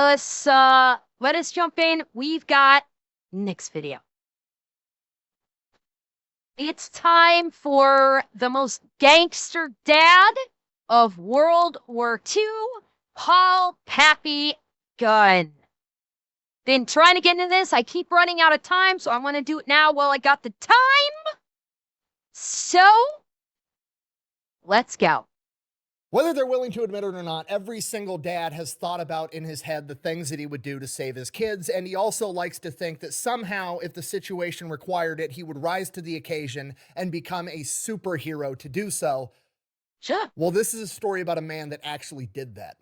let us jump in. We've got next video. It's time for the most gangster dad of World War II, Paul Pappy Gunn. Been trying to get into this. I keep running out of time, so I want to do it now while I got the time. So, let's go. Whether they're willing to admit it or not, every single dad has thought about in his head the things that he would do to save his kids, and he also likes to think that somehow, if the situation required it, he would rise to the occasion and become a superhero to do so. Sure. Well, this is a story about a man that actually did that.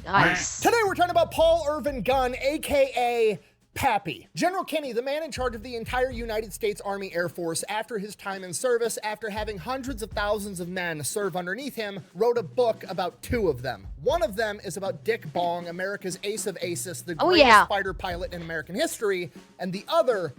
Nice. Today we're talking about Paul Irvin Gunn, aka Pappy. General Kinney, the man in charge of the entire United States Army Air Force after his time in service, after having hundreds of thousands of men serve underneath him, wrote a book about two of them. One of them is about Dick Bong, America's ace of aces, the greatest fighter pilot in American history, and the other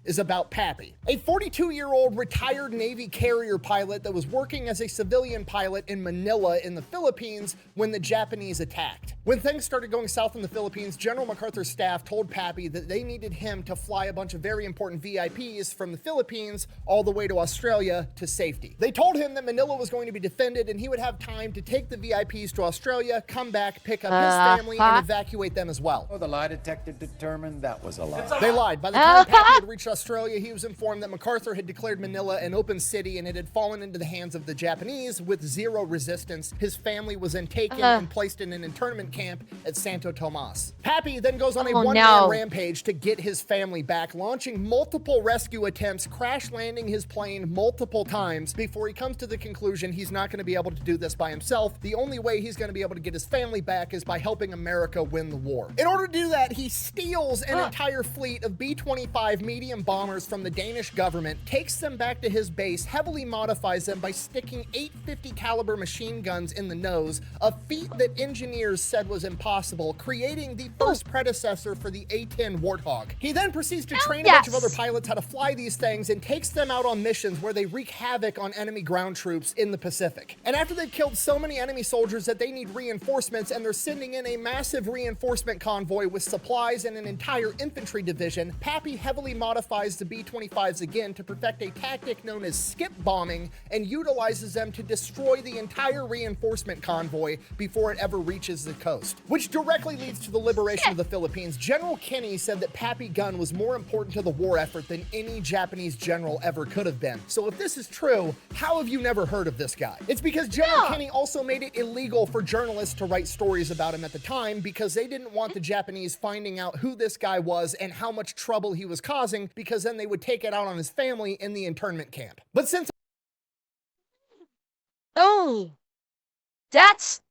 is about Pappy, a 42-year-old retired Navy carrier pilot that was working as a civilian pilot in Manila in the Philippines when the Japanese attacked. When things started going south in the Philippines, General MacArthur's staff told Pappy that they needed him to fly a bunch of very important VIPs from the Philippines all the way to Australia to safety. They told him that Manila was going to be defended and he would have time to take the VIPs to Australia, come back, pick up his family, and evacuate them as well. Oh, the lie detector determined that was a lie. They lied. By the time Pappy had reached Australia, he was informed that MacArthur had declared Manila an open city and it had fallen into the hands of the Japanese with zero resistance. His family was then taken and placed in an internment camp at Santo Tomas. Pappy then goes on a one-man rampage to get his family back, launching multiple rescue attempts, crash landing his plane multiple times before he comes to the conclusion he's not going to be able to do this by himself. The only way he's going to be able to get his family back is by helping America win the war. In order to do that, he steals an entire fleet of B-25 medium bombers from the Danish government, takes them back to his base, heavily modifies them by sticking 850 caliber machine guns in the nose, a feat that engineers said was impossible, creating the first predecessor for the A-10 Warthog. He then proceeds to train a bunch of other pilots how to fly these things and takes them out on missions where they wreak havoc on enemy ground troops in the Pacific. And after they've killed so many enemy soldiers that they need reinforcements and they're sending in a massive reinforcement convoy with supplies and an entire infantry division, Pappy heavily modifies the B-25s again to perfect a tactic known as skip bombing and utilizes them to destroy the entire reinforcement convoy before it ever reaches the coast, which directly leads to the liberation of the Philippines. General Kinney said that Pappy Gunn was more important to the war effort than any Japanese general ever could have been. So if this is true, how have you never heard of this guy? It's because General Kinney also made it illegal for journalists to write stories about him at the time because they didn't want the Japanese finding out who this guy was and how much trouble he was causing, because then they would take it out on his family in the internment camp. But since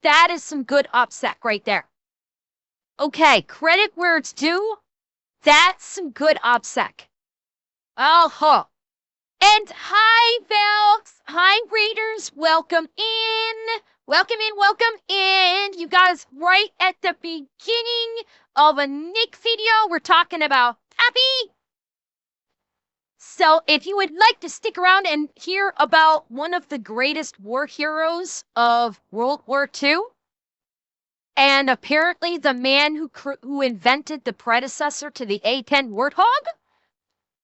that is some good OPSEC right there. Okay, credit where it's due. That's some good OPSEC. And hi, Velks. Hi, readers. Welcome in. Welcome in, welcome in. You guys, right at the beginning of a Nick video, we're talking about Pappy. So if you would like to stick around and hear about one of the greatest war heroes of World War II, and apparently the man who invented the predecessor to the A-10 Warthog,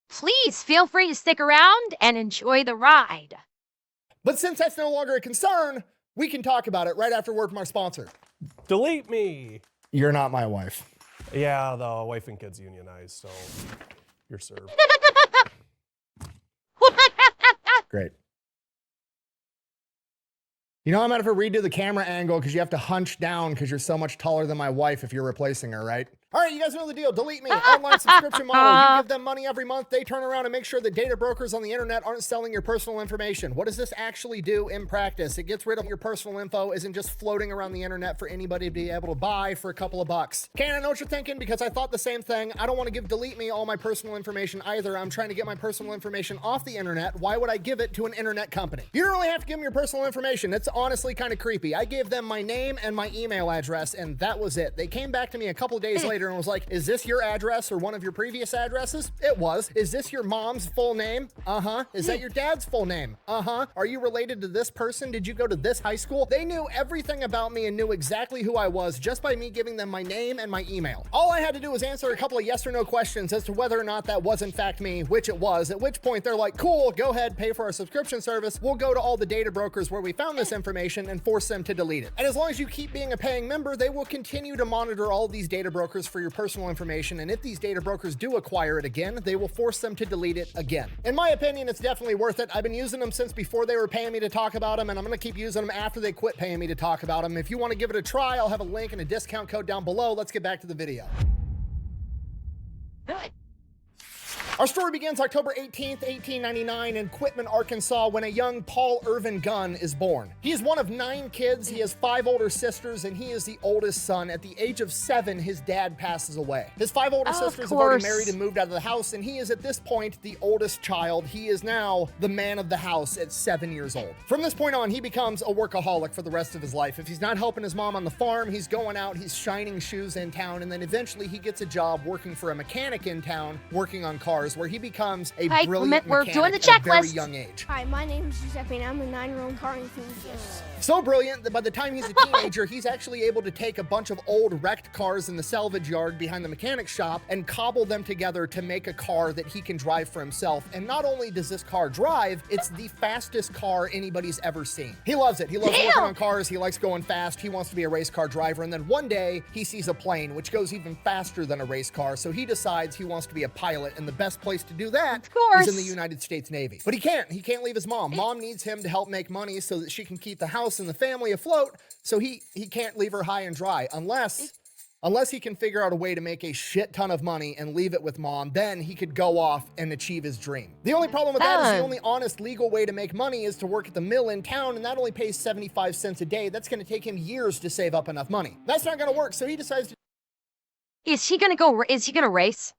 please feel free to stick around and enjoy the ride. But since that's no longer a concern, we can talk about it right after word from our sponsor. Delete me. You're not my wife. Yeah, the wife and kids unionized, so you're served. Great. You know, I'm gonna have to redo the camera angle because you have to hunch down because you're so much taller than my wife if you're replacing her, right? All right, you guys know the deal. Delete me. Online subscription model. You give them money every month. They turn around and make sure that data brokers on the internet aren't selling your personal information. What does this actually do in practice? It gets rid of your personal info, isn't just floating around the internet for anybody to be able to buy for a couple of bucks. Okay, I know what you're thinking because I thought the same thing. I don't want to give Delete Me all my personal information either. I'm trying to get my personal information off the internet. Why would I give it to an internet company? You don't really have to give them your personal information. It's honestly kind of creepy. I gave them my name and my email address, and that was it. They came back to me a couple of days later later and was like, is this your address or one of your previous addresses? It was. Is this your mom's full name? Uh-huh. Is that your dad's full name? Uh-huh. Are you related to this person? Did you go to this high school? They knew everything about me and knew exactly who I was just by me giving them my name and my email. All I had to do was answer a couple of yes or no questions as to whether or not that was in fact me, which it was, at which point they're like, cool, go ahead, pay for our subscription service. We'll go to all the data brokers where we found this information and force them to delete it. And as long as you keep being a paying member, they will continue to monitor all of these data brokers for your personal information. And if these data brokers do acquire it again, they will force them to delete it again. In my opinion, it's definitely worth it. I've been using them since before they were paying me to talk about them, and I'm going to keep using them after they quit paying me to talk about them. If you want to give it a try, I'll have a link and a discount code down below. Let's get back to the video. Our story begins October 18th, 1899 in Quitman, Arkansas, when a young Paul Irvin Gunn is born. He is one of 9 kids. He has 5 older sisters, and he is the oldest son. At the age of 7, his dad passes away. His 5 older sisters have already married and moved out of the house, and he is at this point the oldest child. He is now the man of the house at 7 years old. From this point on, he becomes a workaholic for the rest of his life. If he's not helping his mom on the farm, he's going out, he's shining shoes in town, and then eventually he gets a job working for a mechanic in town, working on cars, where he becomes a brilliant mechanic at a very young age. Hi, my name is Giuseppe, and I'm a 9-year-old car enthusiast. So brilliant that by the time he's a teenager, he's actually able to take a bunch of old wrecked cars in the salvage yard behind the mechanic shop and cobble them together to make a car that he can drive for himself. And not only does this car drive, it's the fastest car anybody's ever seen. He loves it. He loves working on cars. He likes going fast. He wants to be a race car driver. And then one day he sees a plane, which goes even faster than a race car. So he decides he wants to be a pilot. And the best place to do that is in the United States Navy. But he can't. He can't leave his mom. Mom needs him to help make money so that she can keep the house and the family afloat. So he can't leave her high and dry unless he can figure out a way to make a shit ton of money and leave it with mom. Then he could go off and achieve his dream. The only problem with that is the only honest legal way to make money is to work at the mill in town, and that only pays 75 cents a day. That's going to take him years to save up enough money. That's not going to work. So he decides to... Is he going to race?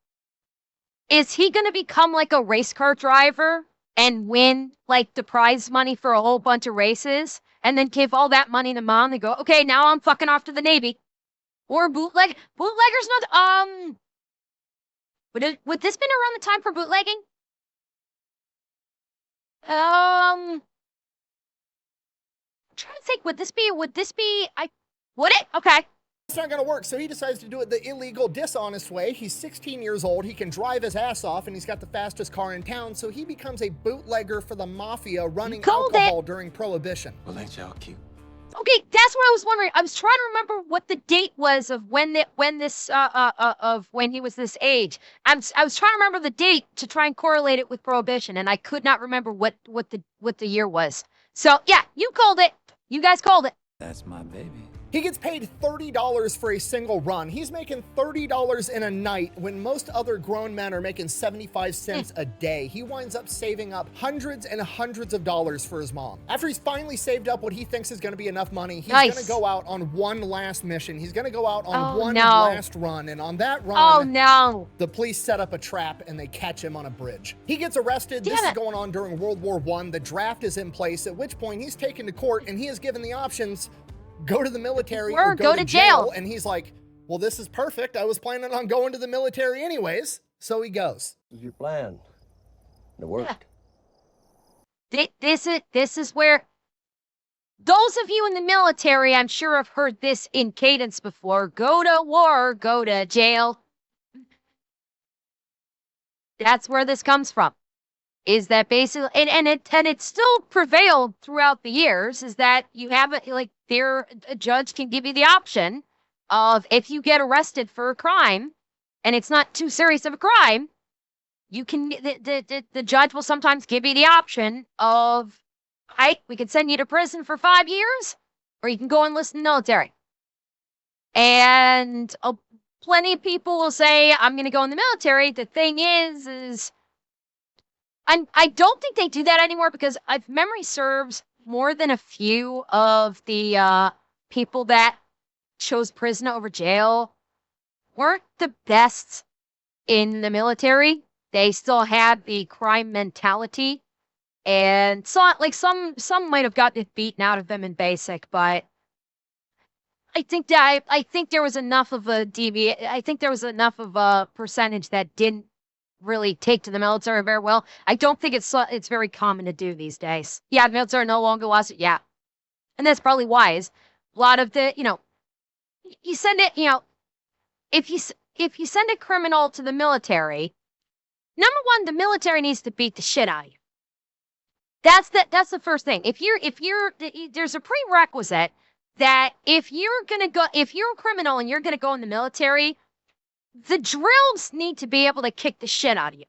Is he going to become like a race car driver and win like the prize money for a whole bunch of races and then give all that money to mom and go, okay, now I'm fucking off to the Navy? Or bootlegger's not, would this been around the time for bootlegging? I'm trying to think, would this be, would it? Okay. It's not going to work, so he decides to do it the illegal, dishonest way. He's 16 years old, he can drive his ass off, and he's got the fastest car in town, so he becomes a bootlegger for the mafia running alcohol during Prohibition. Well, ain't y'all cute? Okay, that's what I was wondering. I was trying to remember what the date was of when he was this age. I was trying to remember the date to try and correlate it with Prohibition, and I could not remember what the year was. So yeah, you called it. You guys called it. That's my baby. He gets paid $30 for a single run. He's making $30 in a night when most other grown men are making 75 cents a day. He winds up saving up hundreds and hundreds of dollars for his mom. After he's finally saved up what he thinks is going to be enough money, he's going to go out on one last mission. He's going to go out on one last run. And on that run, the police set up a trap and they catch him on a bridge. He gets arrested. This is going on during World War I. The draft is in place, at which point he's taken to court and he is given the options: go to the military or go to jail. And he's like, well, this is perfect. I was planning on going to the military anyways. So he goes. This is your plan. It worked. This is where those of you in the military, I'm sure, have heard this in cadence before. Go to war, go to jail. That's where this comes from. Is that basically, and it still prevailed throughout the years, is that you have a judge can give you the option of, if you get arrested for a crime and it's not too serious of a crime, you can, the judge will sometimes give you the option of, hey, we could send you to prison for 5 years, or you can go enlist in the military. And plenty of people will say, I'm going to go in the military. The thing is I don't think they do that anymore, because if memory serves, more than a few of the people that chose prison over jail weren't the best in the military. They still had the crime mentality, and so some might have gotten it beaten out of them in basic, but I think there was enough of a I think there was enough of a percentage that didn't really take to the military very well. I don't think it's very common to do these days. Yeah, the military no longer wants it. Yeah, and that's probably wise. A lot of the, you send it, if you send a criminal to the military, number one, the military needs to beat the shit out of you. That's the first thing. There's a prerequisite that if you're a criminal and you're gonna go in the military, the drills need to be able to kick the shit out of you.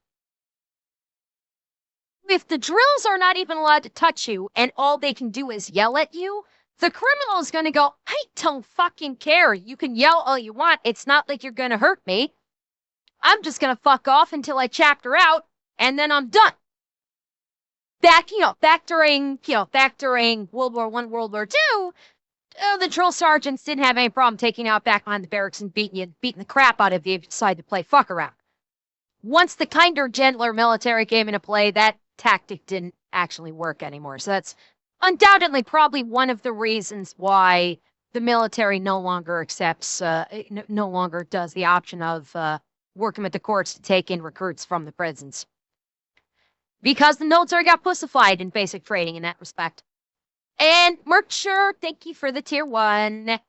If the drills are not even allowed to touch you and all they can do is yell at you, the criminal is gonna go, I don't fucking care. You can yell all you want. It's not like you're gonna hurt me. I'm just gonna fuck off until I chapter out, and then I'm done. Back during World War I, World War II, the drill sergeants didn't have any problem taking out back behind the barracks and beating the crap out of you if you decide to play fuck around. Once the kinder, gentler military came into play, that tactic didn't actually work anymore. So that's undoubtedly probably one of the reasons why the military no longer does the option of working with the courts to take in recruits from the prisons. Because the military got pussified in basic training in that respect. And Mercher, thank you for the tier 1.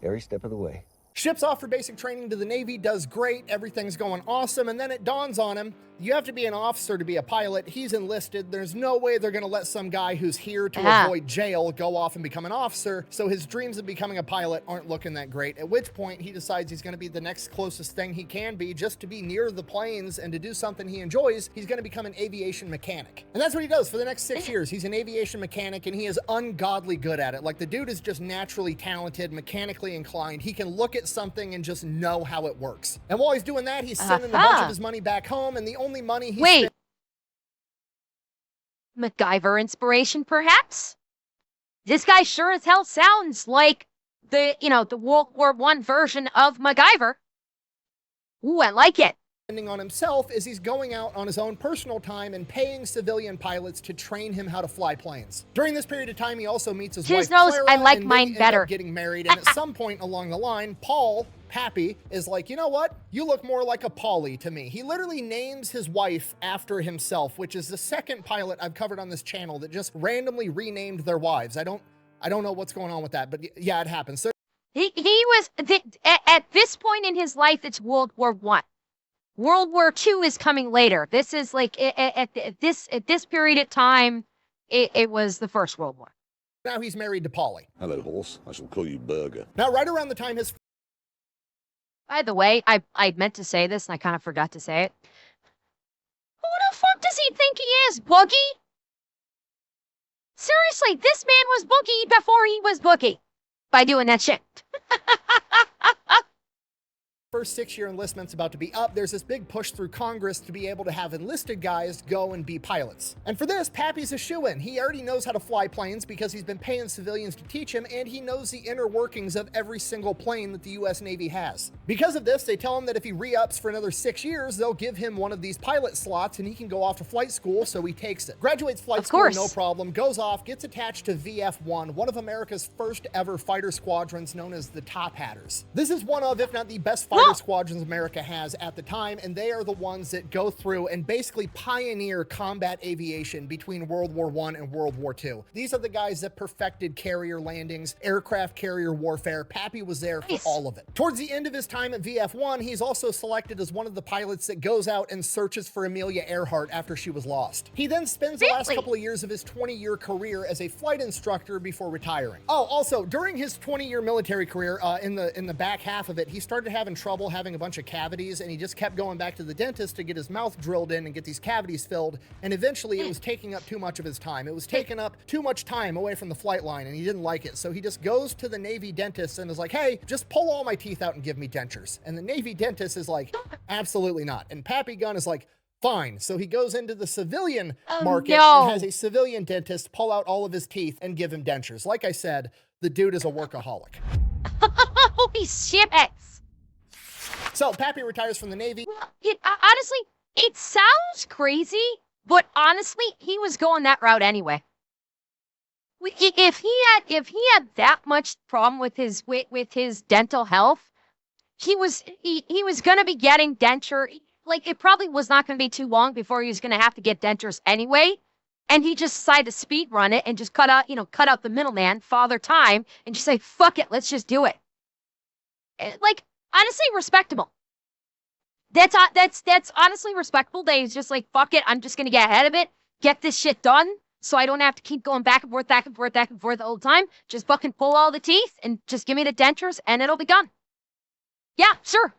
Every step of the way. Ships off for basic training to the Navy, does great, everything's going awesome, and then it dawns on him, you have to be an officer to be a pilot. He's enlisted. There's no way they're going to let some guy who's here to avoid jail go off and become an officer, so his dreams of becoming a pilot aren't looking that great, at which point he decides he's going to be the next closest thing he can be just to be near the planes and to do something he enjoys. He's going to become an aviation mechanic. And that's what he does for the next 6 years. He's an aviation mechanic, and he is ungodly good at it. Like, the dude is just naturally talented, mechanically inclined. He can look at something and just know how it works. And while he's doing that, he's sending a bunch of his money back home, and the only money he MacGyver inspiration, perhaps? This guy sure as hell sounds like the World War I version of MacGyver. Ooh, I like it. Spending on himself is he's going out on his own personal time and paying civilian pilots to train him how to fly planes. During this period of time, he also meets his wife, Clara, I like and mine they better. end up getting married. And at some point along the line, Pappy, is like, you know what? You look more like a Polly to me. He literally names his wife after himself, which is the second pilot I've covered on this channel that just randomly renamed their wives. I don't know what's going on with that, but yeah, it happens. So he was at this point in his life, it's World War I. World War II is coming later. This is like at this period of time, it was the First World War. Now he's married to Polly. Hello, horse. I shall call you Burger. Now, right around the time his... By the way, I meant to say this and I kind of forgot to say it. Who the fuck does he think he is, Boogie? Seriously, this man was Boogie before he was Boogie by doing that shit. First 6-year enlistment's about to be up. There's this big push through Congress to be able to have enlisted guys go and be pilots. And for this, Pappy's a shoo-in. He already knows how to fly planes because he's been paying civilians to teach him, and he knows the inner workings of every single plane that the US Navy has. Because of this, they tell him that if he re-ups for another 6 years, they'll give him one of these pilot slots and he can go off to flight school, so he takes it. Graduates flight school, no problem, goes off, gets attached to VF-1, one of America's first ever fighter squadrons known as the Top Hatters. This is one of, if not the best fighter squadrons America has at the time, and they are the ones that go through and basically pioneer combat aviation between World War I and World War II. These are the guys that perfected carrier landings, aircraft carrier warfare. Pappy was there for all of it. Towards the end of his time at VF-1, he's also selected as one of the pilots that goes out and searches for Amelia Earhart after she was lost. He then spends the last couple of years of his 20-year career as a flight instructor before retiring. Oh, also, during his 20-year military career, in the back half of it, he started having trouble having a bunch of cavities, and he just kept going back to the dentist to get his mouth drilled in and get these cavities filled, and eventually it was taking up too much of his time. It was taking up too much time away from the flight line, and he didn't like it, so he just goes to the Navy dentist and is like, hey, just pull all my teeth out and give me dentures. And the Navy dentist is like, absolutely not. And Pappy Gunn is like, fine. So he goes into the civilian market and has a civilian dentist pull out all of his teeth and give him dentures. Like I said, the dude is a workaholic. Holy shit. So Pappy retires from the Navy. Well, honestly, it sounds crazy, but honestly, he was going that route anyway. If he had that much problem with his dental health, he was gonna be getting denture. Like it probably was not gonna be too long before he was gonna have to get dentures anyway. And he just decided to speed run it and just cut out the middleman, father time, and just say, fuck it, let's just do it. Like, honestly, respectable. That's honestly respectable that he's just like, fuck it, I'm just gonna get ahead of it, get this shit done, so I don't have to keep going back and forth, back and forth, back and forth the whole time. Just fucking pull all the teeth and just give me the dentures and it'll be done. Yeah, sure.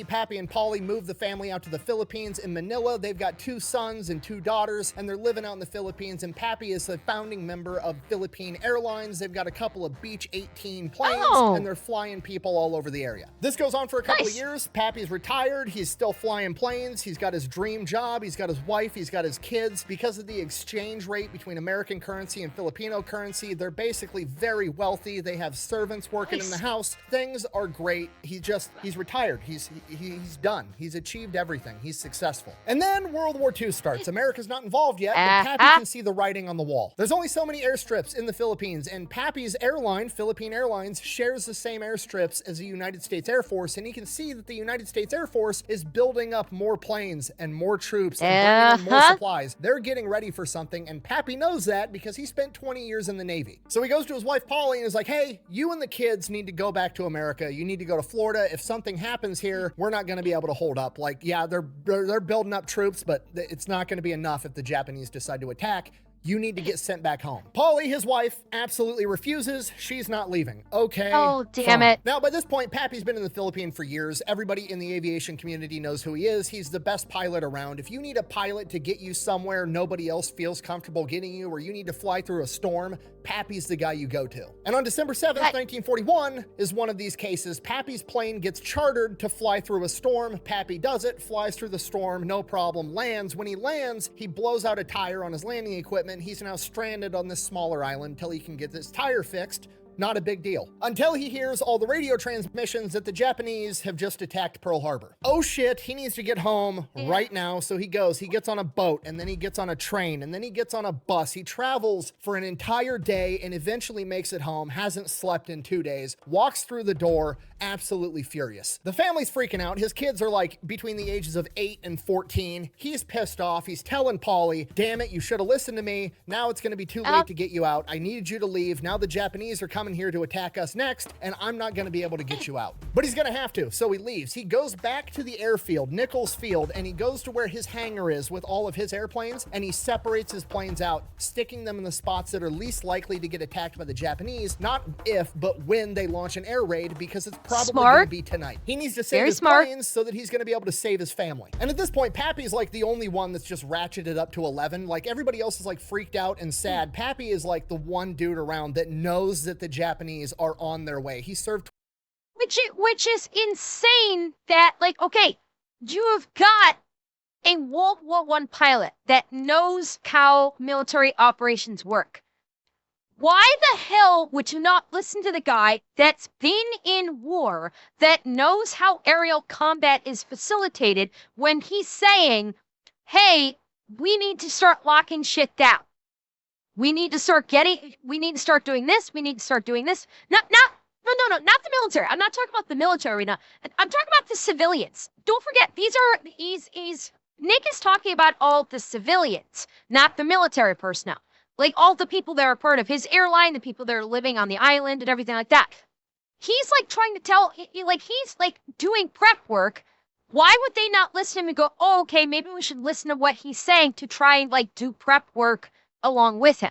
Pappy and Polly moved the family out to the Philippines in Manila. They've got 2 sons and 2 daughters, and they're living out in the Philippines. And Pappy is a founding member of Philippine Airlines. They've got a couple of Beech 18 planes, and they're flying people all over the area. This goes on for a couple of years. Pappy's retired. He's still flying planes. He's got his dream job. He's got his wife. He's got his kids. Because of the exchange rate between American currency and Filipino currency, they're basically very wealthy. They have servants working in the house. Things are great. He's retired. He's done. He's achieved everything. He's successful. And then World War II starts. America's not involved yet, but Pappy can see the writing on the wall. There's only so many airstrips in the Philippines, and Pappy's airline, Philippine Airlines, shares the same airstrips as the United States Air Force, and he can see that the United States Air Force is building up more planes and more troops and bringing in more supplies. They're getting ready for something, and Pappy knows that because he spent 20 years in the Navy. So he goes to his wife, Polly, and is like, hey, you and the kids need to go back to America. You need to go to Florida. If something happens here, we're not going to be able to hold up. Like, yeah, they're building up troops, but it's not going to be enough if the Japanese decide to attack. You need to get sent back home. Polly, his wife, absolutely refuses. She's not leaving. Okay. Oh, damn it. Now, by this point, Pappy's been in the Philippines for years. Everybody in the aviation community knows who he is. He's the best pilot around. If you need a pilot to get you somewhere nobody else feels comfortable getting you, or you need to fly through a storm, Pappy's the guy you go to. And on December 7th, 1941 is one of these cases. Pappy's plane gets chartered to fly through a storm. Pappy does it, flies through the storm, no problem, lands. When he lands, he blows out a tire on his landing equipment. He's now stranded on this smaller island until he can get this tire fixed. Not a big deal. Until he hears all the radio transmissions that the Japanese have just attacked Pearl Harbor. Oh shit, he needs to get home right now. So he gets on a boat, and then he gets on a train, and then he gets on a bus. He travels for an entire day and eventually makes it home, hasn't slept in 2 days, walks through the door, absolutely furious. The family's freaking out. His kids are like between the ages of 8 and 14. He's pissed off. He's telling Polly, damn it, you should have listened to me. Now it's gonna be too late to get you out. I needed you to leave. Now the Japanese are coming here to attack us next, and I'm not going to be able to get you out. But he's going to have to, so he leaves. He goes back to the airfield, Nichols Field, and he goes to where his hangar is with all of his airplanes, and he separates his planes out, sticking them in the spots that are least likely to get attacked by the Japanese, not if, but when they launch an air raid, because it's probably going to be tonight. He needs to save his planes so that he's going to be able to save his family. And at this point, Pappy's like the only one that's just ratcheted up to 11. Like, everybody else is like freaked out and sad. Pappy is like the one dude around that knows that the Japanese are on their way. He served, which is insane that, like, okay, you have got a World War I pilot that knows how military operations work. Why the hell would you not listen to the guy that's been in war, that knows how aerial combat is facilitated, when he's saying, hey, we need to start locking shit down. We need to start doing this. We need to start doing this. No, not the military. I'm not talking about the military arena. I'm talking about the civilians. Don't forget, Nick is talking about all the civilians, not the military personnel. Like all the people that are part of his airline, the people that are living on the island and everything like that. He's like trying to tell, he's like doing prep work. Why would they not listen to him and go, oh, okay, maybe we should listen to what he's saying to try and like do prep work along with him?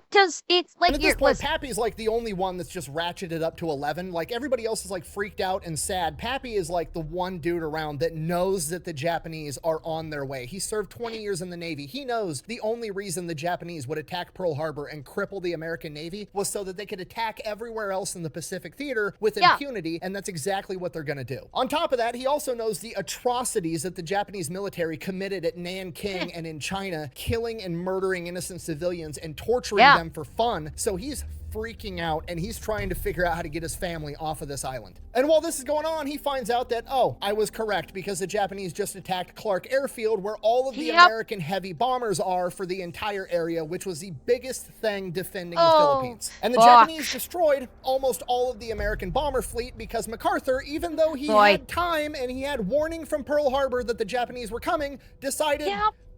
It's like, and at this point, Pappy's like the only one that's just ratcheted up to 11. Like, everybody else is like freaked out and sad. Pappy is like the one dude around that knows that the Japanese are on their way. He served 20 years in the Navy. He knows the only reason the Japanese would attack Pearl Harbor and cripple the American Navy was so that they could attack everywhere else in the Pacific theater with impunity, and that's exactly what they're gonna do. On top of that, he also knows the atrocities that the Japanese military committed at Nanking and in China, killing and murdering innocent civilians and torturing them for fun. So he's freaking out, and he's trying to figure out how to get his family off of this island. And while this is going on, he finds out that, oh, I was correct, because the Japanese just attacked Clark Airfield, where all of the American heavy bombers are for the entire area, which was the biggest thing defending the Philippines. And the Japanese destroyed almost all of the American bomber fleet because MacArthur, even though he had time and he had warning from Pearl Harbor that the Japanese were coming, decided,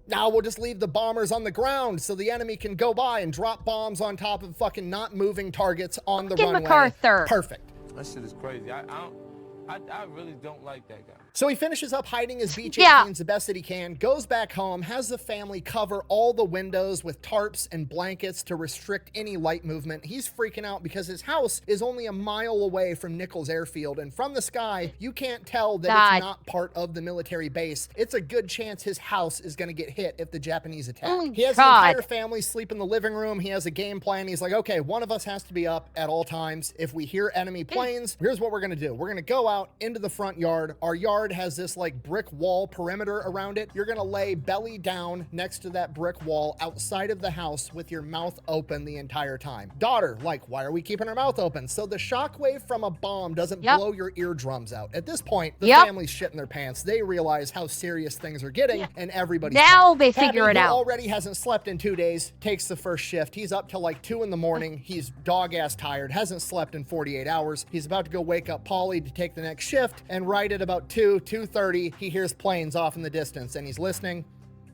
now we'll just leave the bombers on the ground so the enemy can go by and drop bombs on top of fucking not moving targets on the runway. MacArthur. Perfect. That shit is crazy. I really don't like that guy. So he finishes up hiding his B-18s the best that he can, goes back home, has the family cover all the windows with tarps and blankets to restrict any light movement. He's freaking out because his house is only a mile away from Nichols Airfield, and from the sky, you can't tell that it's not part of the military base. It's a good chance his house is going to get hit if the Japanese attack. He has the entire family sleep in the living room. He has a game plan. He's like, okay, one of us has to be up at all times. If we hear enemy planes, here's what we're going to do. We're going to go out into the front yard. Our yard has this like brick wall perimeter around it. You're gonna lay belly down next to that brick wall outside of the house with your mouth open the entire time. Daughter, like, why are we keeping our mouth open? So the shockwave from a bomb doesn't blow your eardrums out. At this point, the family's shitting their pants. They realize how serious things are getting, and everybody's now they figure it out. Already hasn't slept in 2 days, takes the first shift. He's up till like 2 in the morning. He's dog-ass tired, hasn't slept in 48 hours. He's about to go wake up Polly to take the next shift, and right at about 2:30, he hears planes off in the distance, and he's listening,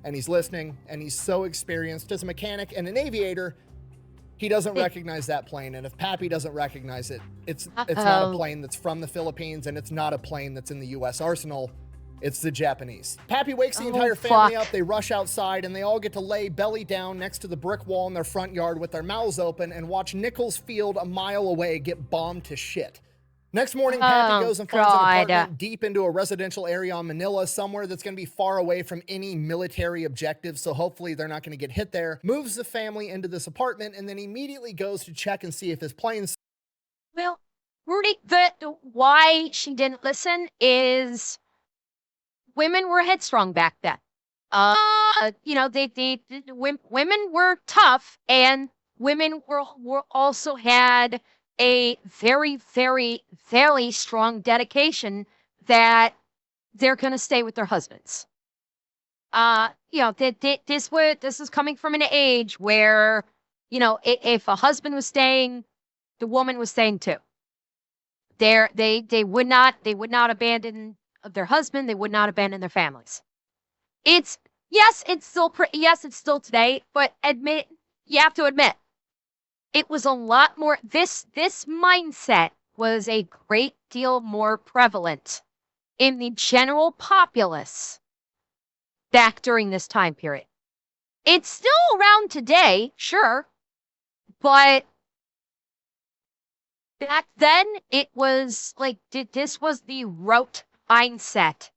and he's listening, and he's so experienced as a mechanic and an aviator, he doesn't recognize that plane. And if Pappy doesn't recognize it, it's not a plane that's from the Philippines, and it's not a plane that's in the U.S. arsenal. It's the Japanese. Pappy wakes the entire family up. They rush outside, and they all get to lay belly down next to the brick wall in their front yard with their mouths open and watch Nichols Field a mile away get bombed to shit. Next morning, Pappy goes and finds an apartment deep into a residential area on Manila, somewhere that's going to be far away from any military objectives, so hopefully they're not going to get hit there. Moves the family into this apartment, and then immediately goes to check and see if his plane's... Well, Rudy, why she didn't listen is women were headstrong back then. You know, women were tough, and women were also had a very, very, very strong dedication that they're going to stay with their husbands. You know, this is coming from an age where, you know, if a husband was staying, the woman was staying too. They would not abandon their husband. They would not abandon their families. It's still today, but you have to admit, it was a lot more, this mindset was a great deal more prevalent in the general populace back during this time period. It's still around today, sure, but back then it was like, this was the rote mindset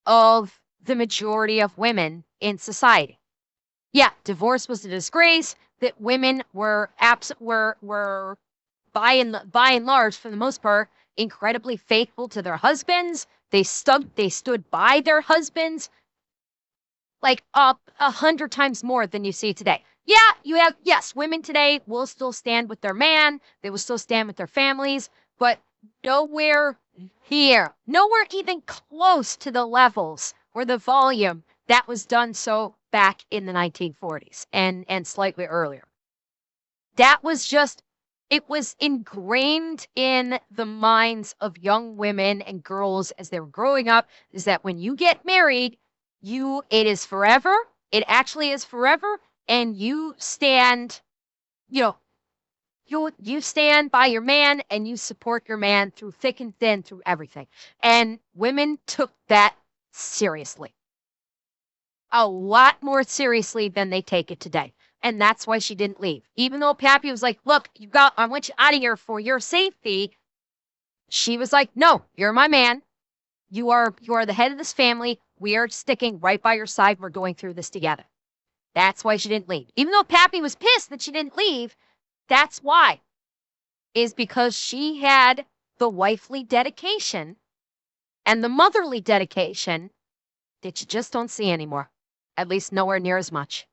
of the majority of women in society. Yeah, divorce was a disgrace. That women were by and large, for the most part, incredibly faithful to their husbands. They stood by their husbands, like 100 times more than you see today. Yeah, women today will still stand with their man. They will still stand with their families, but nowhere even close to the levels or the volume that was done so back in the 1940s and slightly earlier. That was just, it was ingrained in the minds of young women and girls as they were growing up, is that when you get married, it is forever. It actually is forever. And you stand, you stand by your man and you support your man through thick and thin, through everything. And women took that seriously. A lot more seriously than they take it today. And that's why she didn't leave. Even though Pappy was like, look, I want you out of here for your safety. She was like, no, you're my man. You are the head of this family. We are sticking right by your side. We're going through this together. That's why she didn't leave. Even though Pappy was pissed that she didn't leave, that's why. Is because she had the wifely dedication and the motherly dedication that you just don't see anymore. At least nowhere near as much.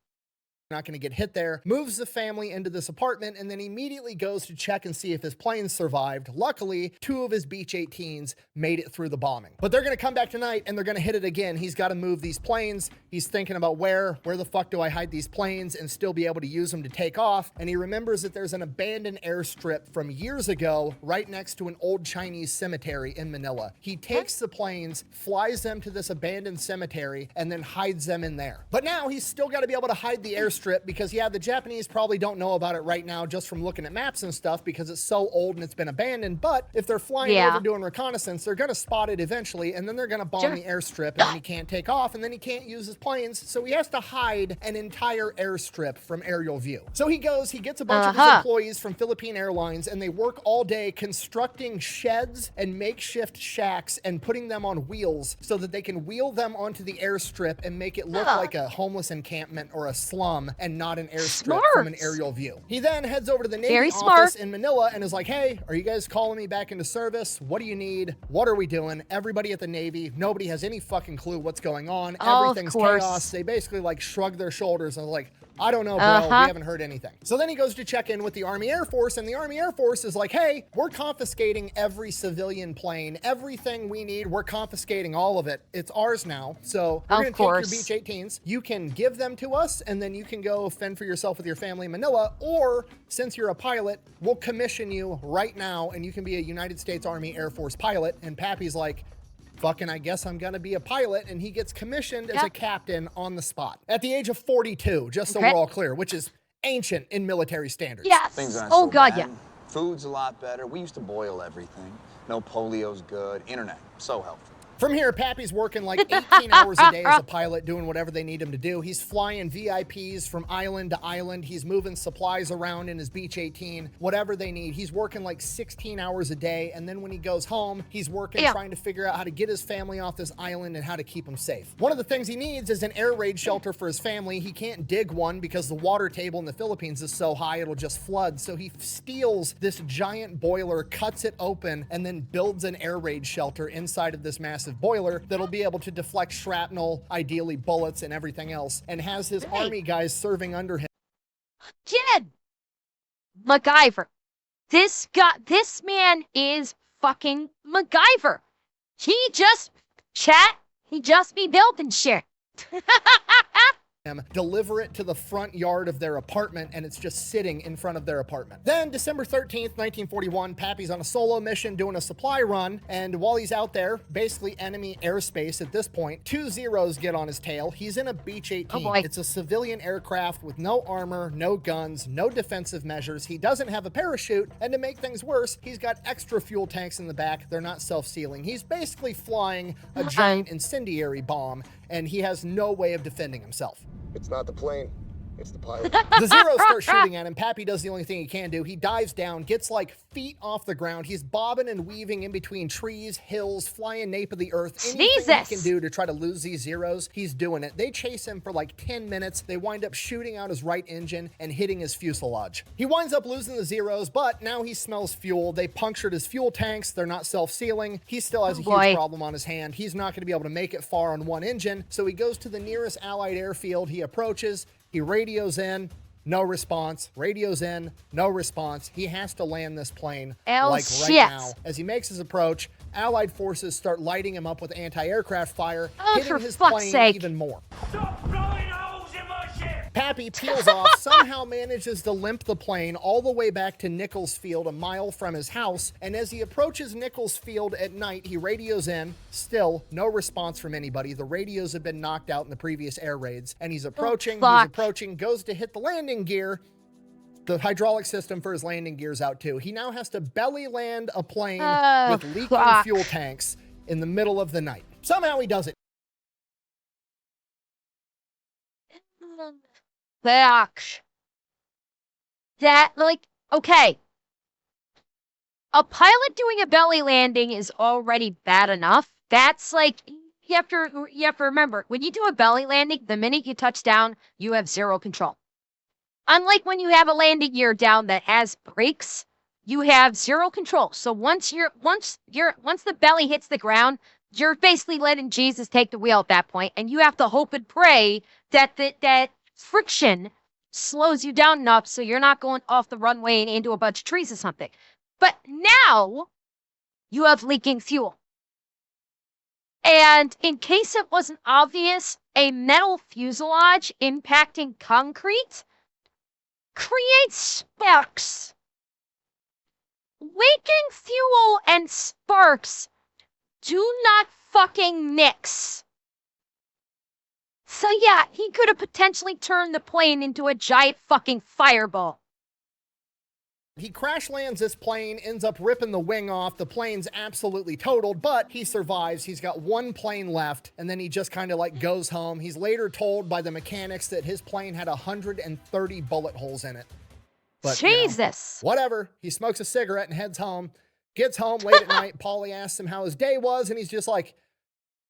not going to get hit there, moves the family into this apartment, and then immediately goes to check and see if his plane survived. Luckily, 2 of his Beech 18s made it through the bombing. But they're going to come back tonight and they're going to hit it again. He's got to move these planes. He's thinking about where the fuck do I hide these planes and still be able to use them to take off? And he remembers that there's an abandoned airstrip from years ago right next to an old Chinese cemetery in Manila. He takes the planes, flies them to this abandoned cemetery, and then hides them in there. But now he's still got to be able to hide the airstrip because, yeah, the Japanese probably don't know about it right now just from looking at maps and stuff because it's so old and it's been abandoned. But if they're flying over doing reconnaissance, they're going to spot it eventually, and then they're going to bomb the airstrip, and then he can't take off, and then he can't use his planes, so he has to hide an entire airstrip from aerial view. So he goes, he gets a bunch of his employees from Philippine Airlines, and they work all day constructing sheds and makeshift shacks and putting them on wheels so that they can wheel them onto the airstrip and make it look like a homeless encampment or a slum and not an airstrip from an aerial view. He then heads over to the Navy office in Manila and is like, hey, are you guys calling me back into service? What do you need? What are we doing? Everybody at the Navy, nobody has any fucking clue what's going on. Everything's chaos. They basically like shrug their shoulders and like, I don't know, bro. We haven't heard anything. So then he goes to check in with the Army Air Force, and the Army Air Force is like, hey, we're confiscating every civilian plane. Everything we need, we're confiscating all of it. It's ours now. So we're going to take your Beech 18s. You can give them to us, and then you can go fend for yourself with your family in Manila. Or, since you're a pilot, we'll commission you right now, and you can be a United States Army Air Force pilot. And Pappy's like, fucking, I guess I'm gonna be a pilot, and he gets commissioned as a captain on the spot at the age of 42, just so we're all clear, which is ancient in military standards. Yes. Things aren't Oh so God, bad. yeah. Food's a lot better. We used to boil everything. No polio's good. Internet, so helpful. From here, Pappy's working like 18 hours a day as a pilot, doing whatever they need him to do. He's flying VIPs from island to island. He's moving supplies around in his Beech 18, whatever they need. He's working like 16 hours a day. And then when he goes home, he's working, trying to figure out how to get his family off this island and how to keep them safe. One of the things he needs is an air raid shelter for his family. He can't dig one because the water table in the Philippines is so high, it'll just flood. So he steals this giant boiler, cuts it open, and then builds an air raid shelter inside of this massive boiler that'll be able to deflect shrapnel, ideally bullets and everything else, and has his army guys serving under him. Kid! MacGyver. This man is fucking MacGyver. He just be building shit. Deliver it to the front yard of their apartment, and it's just sitting in front of their apartment. Then December 13th, 1941, Pappy's on a solo mission doing a supply run, and while he's out there, basically enemy airspace at this point, 2 Zeros get on his tail. He's in a Beech 18. It's a civilian aircraft with no armor, no guns, no defensive measures. He doesn't have a parachute, and to make things worse, he's got extra fuel tanks in the back. They're not self-sealing. He's basically flying a giant incendiary bomb, and he has no way of defending himself. It's not the plane. It's the pilot. The Zeros start shooting at him. Pappy does the only thing he can do. He dives down, gets like feet off the ground. He's bobbing and weaving in between trees, hills, flying nape of the earth. Anything he can do to try to lose these Zeros, he's doing it. They chase him for like 10 minutes. They wind up shooting out his right engine and hitting his fuselage. He winds up losing the Zeros, but now he smells fuel. They punctured his fuel tanks. They're not self-sealing. He still has a huge problem on his hand. He's not going to be able to make it far on one engine, so he goes to the nearest Allied airfield. He approaches. He radios in, no response. Radios in, no response. He has to land this plane right now. As he makes his approach, Allied forces start lighting him up with anti-aircraft fire, hitting his plane even more. Stop blowing holes in my ship! Pappy peels off, somehow manages to limp the plane all the way back to Nichols Field, a mile from his house, and as he approaches Nichols Field at night, he radios in. Still, no response from anybody. The radios have been knocked out in the previous air raids, and he's approaching, goes to hit the landing gear. The hydraulic system for his landing gear's out too. He now has to belly land a plane with leaking fuel tanks in the middle of the night. Somehow he does it. Okay. A pilot doing a belly landing is already bad enough. That's like, you have to remember, when you do a belly landing, the minute you touch down, you have zero control. Unlike when you have a landing gear down that has brakes, you have zero control. So once the belly hits the ground, you're basically letting Jesus take the wheel at that point, and you have to hope and pray that that friction slows you down enough so you're not going off the runway and into a bunch of trees or something. But now you have leaking fuel. And in case it wasn't obvious, a metal fuselage impacting concrete creates sparks. Leaking fuel and sparks do not fucking mix. So yeah, he could have potentially turned the plane into a giant fucking fireball. He crash lands this plane, ends up ripping the wing off. The plane's absolutely totaled, but he survives. He's got one plane left, and then he just kind of like goes home. He's later told by the mechanics that his plane had 130 bullet holes in it. But, Jesus. Whatever. He smokes a cigarette and heads home. Gets home late at night. Polly asks him how his day was, and he's just like,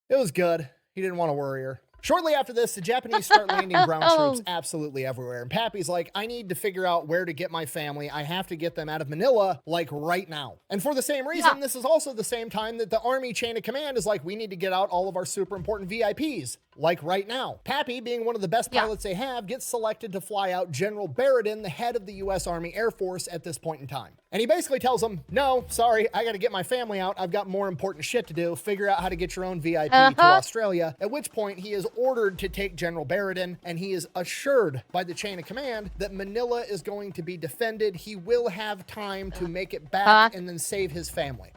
it was good. He didn't want to worry her. Shortly after this, the Japanese start landing ground troops absolutely everywhere. And Pappy's like, I need to figure out where to get my family. I have to get them out of Manila, like right now. And for the same reason, this is also the same time that the Army chain of command is like, we need to get out all of our super important VIPs, like right now. Pappy, being one of the best pilots they have, gets selected to fly out General Barradin, the head of the U.S. Army Air Force at this point in time. And he basically tells them, no, sorry, I got to get my family out. I've got more important shit to do. Figure out how to get your own VIP to Australia. At which point he is ordered to take General Barradin, and he is assured by the chain of command that Manila is going to be defended. He will have time to make it back and then save his family.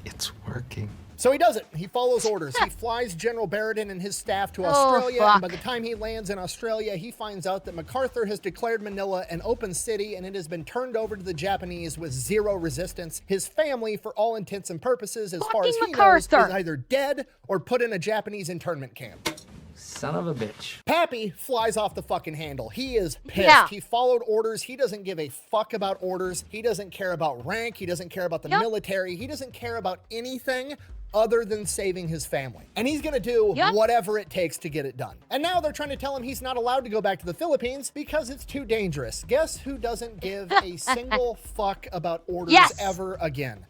It's working. So he does it. He follows orders. He flies General Barradin and his staff to Australia, and by the time he lands in Australia, he finds out that MacArthur has declared Manila an open city, and it has been turned over to the Japanese with zero resistance. His family, for all intents and purposes, as far as he knows, is either dead or put in a Japanese internment camp. Son of a bitch. Pappy flies off the fucking handle. He is pissed. He followed orders. He doesn't give a fuck about orders. He doesn't care about rank. He doesn't care about the military. He doesn't care about anything other than saving his family. And he's gonna do whatever it takes to get it done. And now they're trying to tell him he's not allowed to go back to the Philippines because it's too dangerous. Guess who doesn't give a single fuck about orders ever again?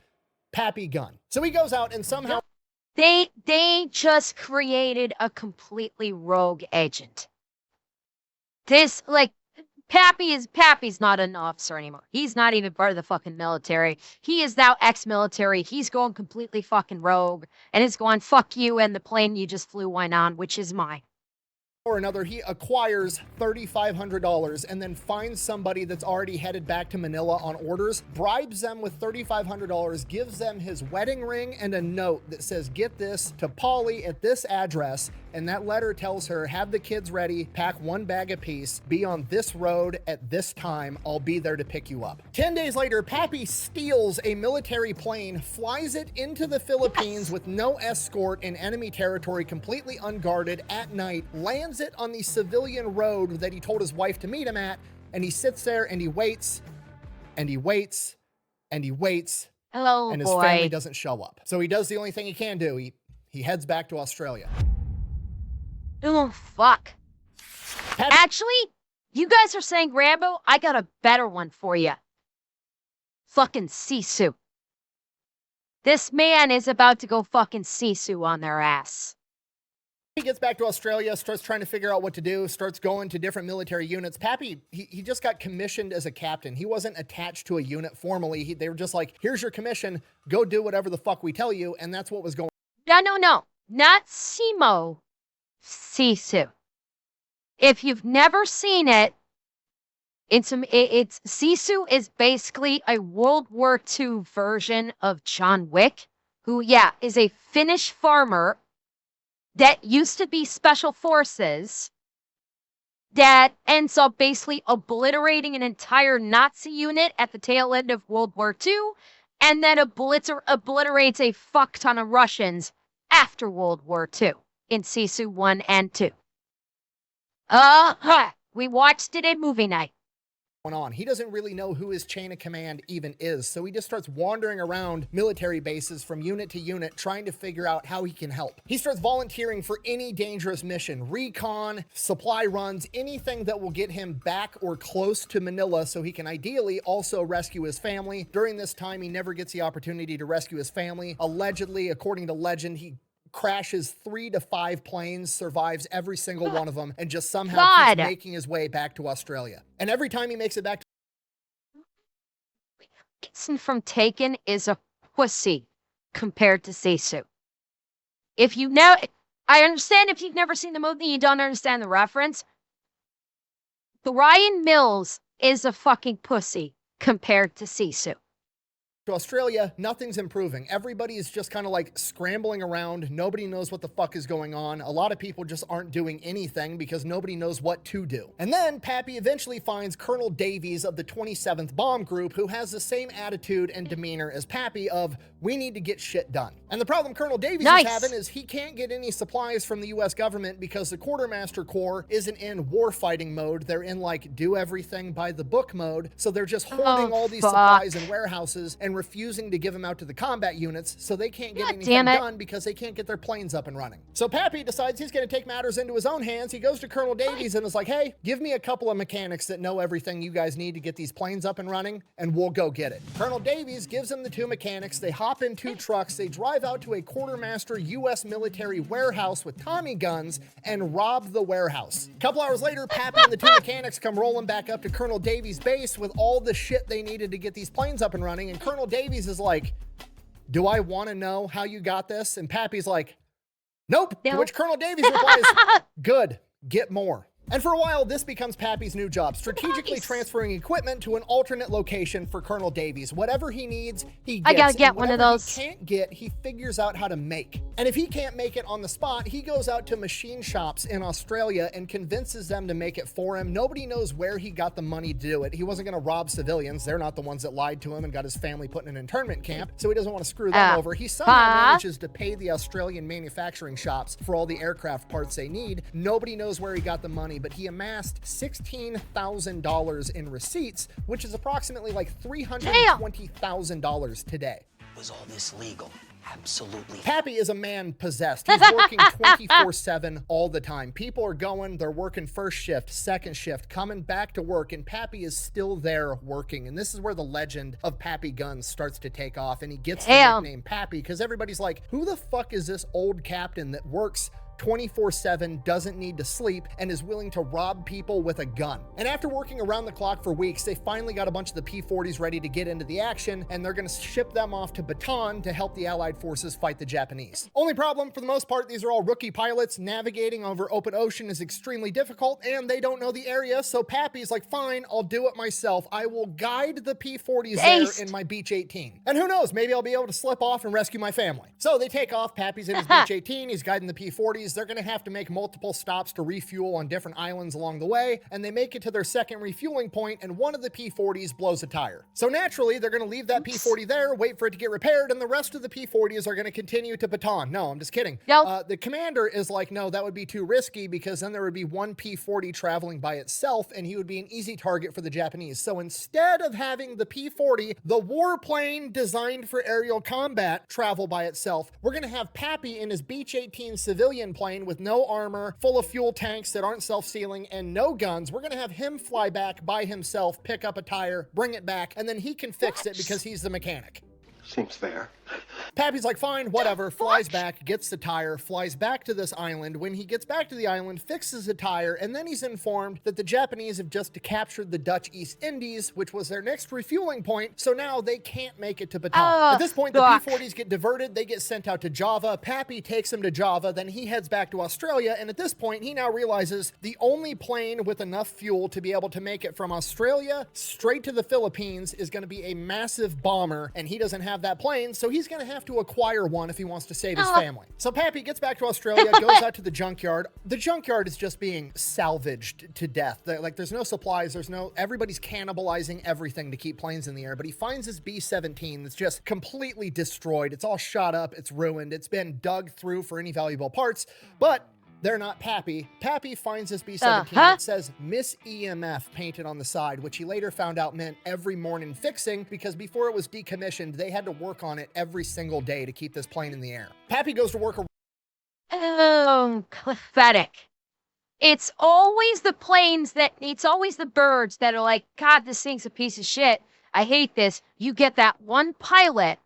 Pappy Gunn. So he goes out and somehow They just created a completely rogue agent. This, like, Pappy's not an officer anymore. He's not even part of the fucking military. He is now ex-military. He's going completely fucking rogue. And it's going, fuck you and the plane you just flew one on, which is mine. Or another, he acquires $3,500 and then finds somebody that's already headed back to Manila on orders, bribes them with $3,500, gives them his wedding ring and a note that says, get this to Polly at this address. And that letter tells her, have the kids ready, pack one bag apiece, be on this road at this time. I'll be there to pick you up. 10 days later, Pappy steals a military plane, flies it into the Philippines with no escort in enemy territory, completely unguarded at night, lands it on the civilian road that he told his wife to meet him at, and he sits there and he waits, and he waits, and he waits, and his family doesn't show up. So he does the only thing he can do. He heads back to Australia. Oh, fuck. Actually, you guys are saying Rambo? I got a better one for you. Fucking Sisu. This man is about to go fucking Sisu on their ass. He gets back to Australia, starts trying to figure out what to do, starts going to different military units. Pappy, he just got commissioned as a captain. He wasn't attached to a unit formally. They were just like, here's your commission, go do whatever the fuck we tell you, and that's what was going on. No. Not Simo. Sisu. If you've never seen it, it's Sisu is basically a World War II version of John Wick, who, is a Finnish farmer that used to be special forces that ends up basically obliterating an entire Nazi unit at the tail end of World War II, and then obliterates a fuck ton of Russians after World War II. In Sisu 1 and 2. We watched it at movie night. On. He doesn't really know who his chain of command even is, so he just starts wandering around military bases from unit to unit trying to figure out how he can help. He starts volunteering for any dangerous mission, recon, supply runs, anything that will get him back or close to Manila so he can ideally also rescue his family. During this time, he never gets the opportunity to rescue his family. Allegedly, according to legend, he crashes 3 to 5 planes, survives every single one of them, and just somehow keeps making his way back to Australia. And every time he makes it back to Gibson from Taken is a pussy compared to Sisu. If you know, I understand if you've never seen the movie, you don't understand the reference. The Ryan Mills is a fucking pussy compared to Sisu. Australia, nothing's improving. Everybody is just kind of like scrambling around. Nobody knows what the fuck is going on. A lot of people just aren't doing anything because nobody knows what to do. And then Pappy eventually finds Colonel Davies of the 27th Bomb Group, who has the same attitude and demeanor as Pappy of, we need to get shit done. And the problem Colonel Davies is having is he can't get any supplies from the US government because the Quartermaster Corps isn't in warfighting mode. They're in like do everything by the book mode. So they're just holding all these supplies in warehouses and refusing to give them out to the combat units, so they can't get anything done because they can't get their planes up and running. So Pappy decides he's going to take matters into his own hands. He goes to Colonel Davies and is like, hey, give me a couple of mechanics that know everything you guys need to get these planes up and running, and we'll go get it. Colonel Davies gives him the 2 mechanics. They hop in 2 trucks. They drive out to a Quartermaster U.S. military warehouse with Tommy guns and rob the warehouse. A couple hours later, Pappy and the 2 mechanics come rolling back up to Colonel Davies' base with all the shit they needed to get these planes up and running, and Colonel Davies is like, do I want to know how you got this? And Pappy's like, nope. To which Colonel Davies replies, good, get more. And for a while, this becomes Pappy's new job, strategically transferring equipment to an alternate location for Colonel Davies. Whatever he needs, he gets. I gotta get one of those. He can't get, he figures out how to make. And if he can't make it on the spot, he goes out to machine shops in Australia and convinces them to make it for him. Nobody knows where he got the money to do it. He wasn't going to rob civilians. They're not the ones that lied to him and got his family put in an internment camp, so he doesn't want to screw them over. He somehow manages to pay the Australian manufacturing shops for all the aircraft parts they need. Nobody knows where he got the money, but he amassed $16,000 in receipts, which is approximately like $320,000 today. Was all this legal? Absolutely. Pappy is a man possessed. He's working 24/7 all the time. People are going, they're working first shift, second shift, coming back to work, and Pappy is still there working. And this is where the legend of Pappy Guns starts to take off, and he gets the nickname Pappy because everybody's like, who the fuck is this old captain that works 24/7, doesn't need to sleep, and is willing to rob people with a gun? And after working around the clock for weeks, they finally got a bunch of the P-40s ready to get into the action, and they're going to ship them off to Bataan to help the Allied forces fight the Japanese. Only problem, for the most part, these are all rookie pilots. Navigating over open ocean is extremely difficult, and they don't know the area, so Pappy's like, fine, I'll do it myself. I will guide the P-40s there in my Beech 18. And who knows, maybe I'll be able to slip off and rescue my family. So they take off. Pappy's in his Beech 18. He's guiding the P-40s. They're going to have to make multiple stops to refuel on different islands along the way, and they make it to their second refueling point, and one of the P-40s blows a tire. So naturally, they're going to leave that P-40 there, wait for it to get repaired, and the rest of the P-40s are going to continue to Bataan. No, I'm just kidding. The commander is like, no, that would be too risky because then there would be one P-40 traveling by itself, and he would be an easy target for the Japanese. So instead of having the P-40, the warplane designed for aerial combat, travel by itself, we're going to have Pappy in his Beech 18 civilian plane with no armor, full of fuel tanks that aren't self-sealing, and no guns. We're going to have him fly back by himself, pick up a tire, bring it back, and then he can fix it because he's the mechanic. Seems fair. Pappy's like, fine, whatever, flies back, gets the tire, flies back to this island. When he gets back to the island, fixes the tire, and then he's informed that the Japanese have just captured the Dutch East Indies, which was their next refueling point, so now they can't make it to Bataan. At this point, the P-40s get diverted, they get sent out to Java. Pappy takes them to Java, then he heads back to Australia, and at this point, he now realizes the only plane with enough fuel to be able to make it from Australia straight to the Philippines is going to be a massive bomber, and he doesn't have that plane, so he's going to have to acquire one if he wants to save his family. So Pappy gets back to Australia, goes out to the junkyard. The junkyard is just being salvaged to death. Like, there's no supplies, everybody's cannibalizing everything to keep planes in the air, but he finds his B-17 that's just completely destroyed. It's all shot up, it's ruined, it's been dug through for any valuable parts, but they're not Pappy. Pappy finds this B-17. It says Miss EMF painted on the side, which he later found out meant every morning fixing, because before it was decommissioned, they had to work on it every single day to keep this plane in the air. Pappy goes to work. Oh, pathetic. It's always the planes it's always the birds that are like, God, this thing's a piece of shit. I hate this. You get that one pilot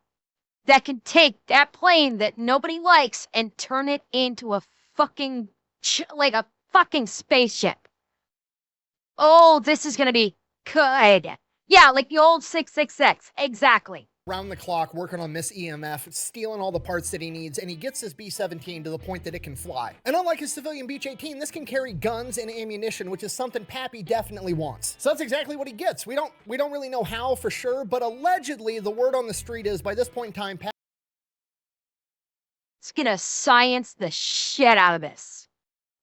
that can take that plane that nobody likes and turn it into a fucking, like a fucking spaceship. Oh, this is gonna be good. Yeah, like the old 666. Exactly. Round the clock, working on Miss EMF, stealing all the parts that he needs, and he gets his B-17 to the point that it can fly. And unlike his civilian Beech-18, this can carry guns and ammunition, which is something Pappy definitely wants. So that's exactly what he gets. We don't really know how for sure, but allegedly the word on the street is by this point in time, He's gonna science the shit out of this.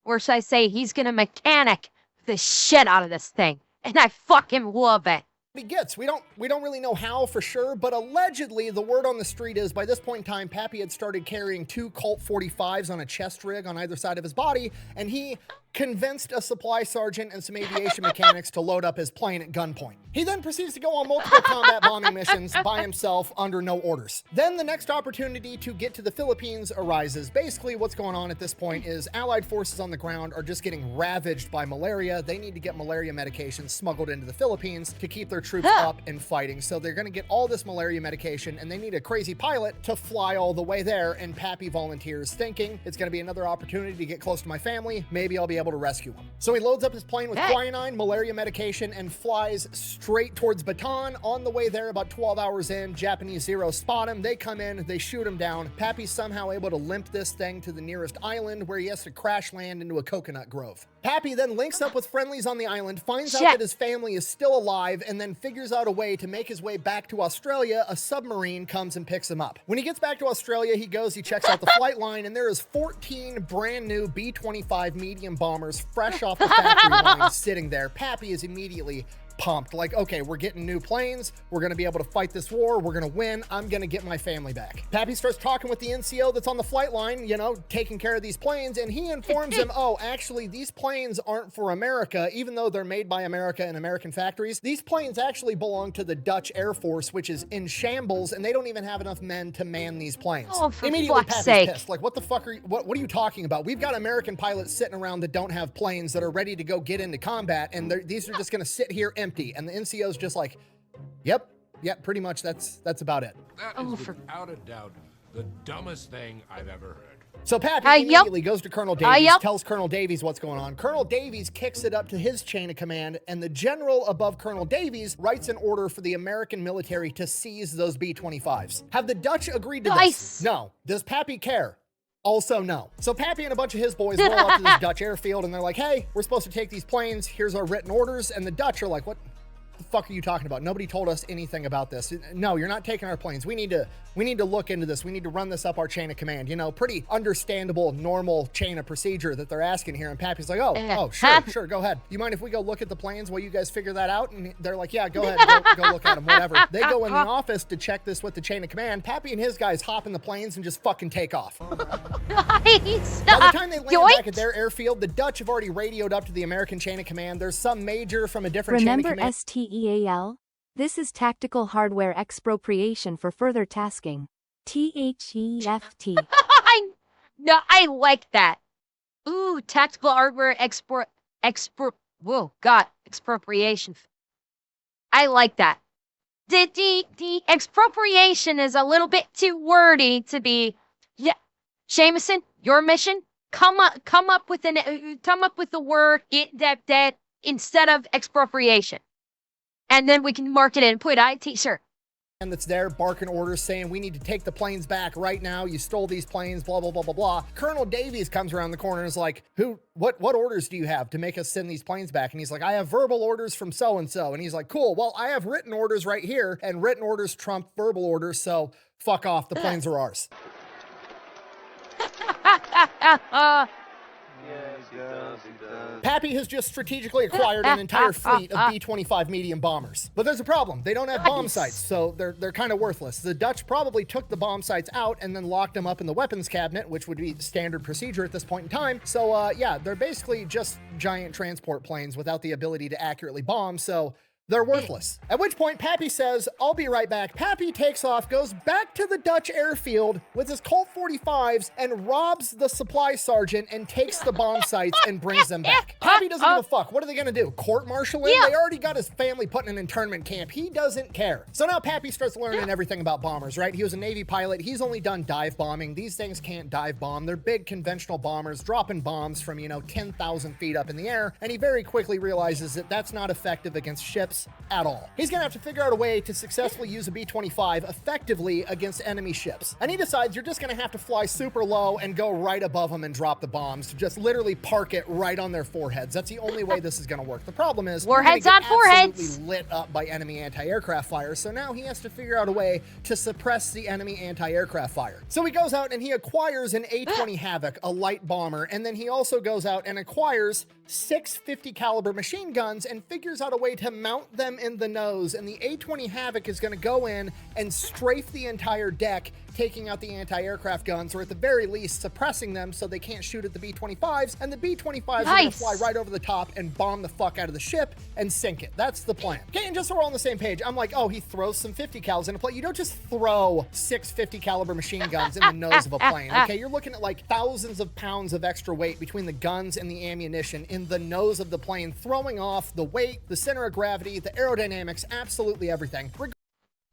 Or should I say he's gonna mechanic the shit out of this thing. And I fucking love it. he gets. We don't really know how for sure, but allegedly the word on the street is by this point in time, Pappy had started carrying 2 Colt 45s on a chest rig on either side of his body, and he convinced a supply sergeant and some aviation mechanics to load up his plane at gunpoint. He then proceeds to go on multiple combat bombing missions by himself under no orders. Then the next opportunity to get to the Philippines arises. Basically what's going on at this point is Allied forces on the ground are just getting ravaged by malaria. They need to get malaria medication smuggled into the Philippines to keep their troops up and fighting. So they're going to get all this malaria medication, and they need a crazy pilot to fly all the way there, and Pappy volunteers, thinking it's going to be another opportunity to get close to my family. Maybe I'll be able to rescue him. So he loads up his plane with quinine, malaria medication, and flies straight towards Bataan. On the way there, about 12 hours in, Japanese Zeros spot him. They come in, they shoot him down. Pappy's somehow able to limp this thing to the nearest island, where he has to crash land into a coconut grove. Pappy then links up with friendlies on the island, finds out that his family is still alive, and then figures out a way to make his way back to Australia. A submarine comes and picks him up. When he gets back to Australia, he checks out the flight line, and there is 14 brand new B-25 medium bombers fresh off the factory line sitting there. Pappy is immediately pumped, like, okay, we're getting new planes, we're gonna be able to fight this war, we're gonna win, I'm gonna get my family back. Pappy starts talking with the NCO that's on the flight line, you know, taking care of these planes, and he informs him, oh, actually, these planes aren't for America, even though they're made by America in American factories. These planes actually belong to the Dutch Air Force, which is in shambles, and they don't even have enough men to man these planes. Oh, for immediately, fuck's Pappy's sake. pissed. Like, what the fuck are you, what are you talking about? We've got American pilots sitting around that don't have planes that are ready to go get into combat, and these are just gonna sit here empty. And the NCO's just like, yep, pretty much that's about it. That is without a doubt the dumbest thing I've ever heard. So Pappy immediately goes to Colonel Davies, tells Colonel Davies what's going on. Colonel Davies kicks it up to his chain of command, and the general above Colonel Davies writes an order for the American military to seize those B-25s. Have the Dutch agreed to this? No. Does Pappy care? Also no. So Pappy and a bunch of his boys roll up to this Dutch airfield, and they're like, hey, we're supposed to take these planes. Here's our written orders. And the Dutch are like, what the fuck are you talking about? Nobody told us anything about this. No, you're not taking our planes. We need to look into this. We need to run this up our chain of command. You know, pretty understandable, normal chain of procedure that they're asking here. And Pappy's like, oh, sure, go ahead. You mind if we go look at the planes while you guys figure that out? And they're like, yeah, go ahead, go look at them, whatever. They go in the office to check this with the chain of command. Pappy and his guys hop in the planes and just fucking take off. By the time they land back at their airfield, the Dutch have already radioed up to the American chain of command. There's some major from a different chain of command. Remember STEAL? This is tactical hardware expropriation for further tasking. THEFT. No, I like that. Ooh, tactical hardware expropriation. I like that. The expropriation is a little bit too wordy to be. Yeah, Jameson, your mission. Come up with the word that instead of expropriation, and then we can mark it and put it on a t-shirt. And that's there barking orders saying we need to take the planes back right now. You stole these planes, blah, blah, blah, blah, blah. Colonel Davies comes around the corner and is like, what orders do you have to make us send these planes back? And he's like, I have verbal orders from so-and-so. And he's like, cool, well, I have written orders right here, and written orders trump verbal orders, so fuck off, the planes are ours. Pappy has just strategically acquired an entire fleet of B-25 medium bombers. But there's a problem. They don't have bomb sights, so they're kind of worthless. The Dutch probably took the bomb sights out and then locked them up in the weapons cabinet, which would be standard procedure at this point in time. So yeah, they're basically just giant transport planes without the ability to accurately bomb, so They're worthless. At which point, Pappy says, I'll be right back. Pappy takes off, goes back to the Dutch airfield with his Colt 45s and robs the supply sergeant and takes the bomb sites and brings them back. Pappy doesn't give a fuck. What are they gonna do? Court-martial him? They already got his family put in an internment camp. He doesn't care. So now Pappy starts learning everything about bombers, right? He was a Navy pilot. He's only done dive bombing. These things can't dive bomb. They're big conventional bombers dropping bombs from, 10,000 feet up in the air. And he very quickly realizes that that's not effective against ships at all. He's gonna have to figure out a way to successfully use a B-25 effectively against enemy ships. And he decides you're just gonna have to fly super low and go right above them and drop the bombs. Just literally park it right on their foreheads. That's the only way this is gonna work. The problem is warheads on foreheads, absolutely lit up by enemy anti-aircraft fire. So now he has to figure out a way to suppress the enemy anti-aircraft fire. So he goes out and he acquires an A-20 Havoc, a light bomber, and then he also goes out and acquires 6 50 caliber machine guns and figures out a way to mount them in the nose. And the A-20 Havoc is going to go in and strafe the entire deck, taking out the anti-aircraft guns, or at the very least suppressing them so they can't shoot at the B-25s, and the B-25s are going to fly right over the top and bomb the fuck out of the ship and sink it. That's the plan. Okay, and just so we're all on the same page, I'm like, oh, he throws some 50 cals in a plane. You don't just throw 6 50 caliber machine guns in the nose of a plane, okay? You're looking at like thousands of pounds of extra weight between the guns and the ammunition in the nose of the plane, throwing off the weight, the center of gravity, the aerodynamics, absolutely everything.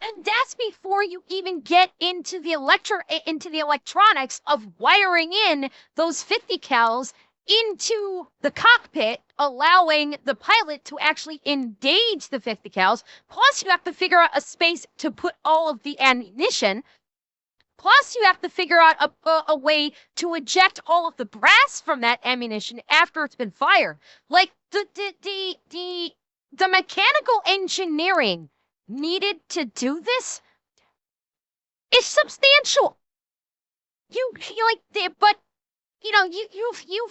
And that's before you even get into the electronics of wiring in those 50 cals into the cockpit, allowing the pilot to actually engage the 50 cals. Plus, you have to figure out a space to put all of the ammunition. Plus, you have to figure out a way to eject all of the brass from that ammunition after it's been fired. Like the mechanical engineering needed to do this is substantial. You've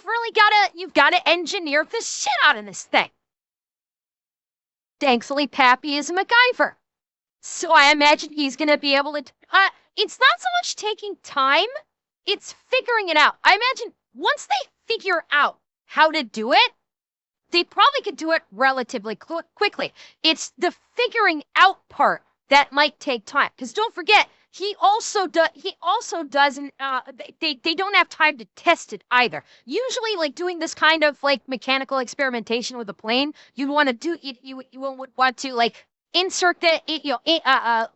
really gotta engineer the shit out of this thing. Thankfully, Pappy is a MacGyver, so I imagine he's gonna be able to. It's not so much taking time; it's figuring it out. I imagine once they figure out how to do it, they probably could do it relatively quickly. It's the figuring out part that might take time. Because don't forget, he also doesn't. They don't have time to test it either. Usually, like doing this kind of like mechanical experimentation with a plane, you'd want to do it. You would want to like insert the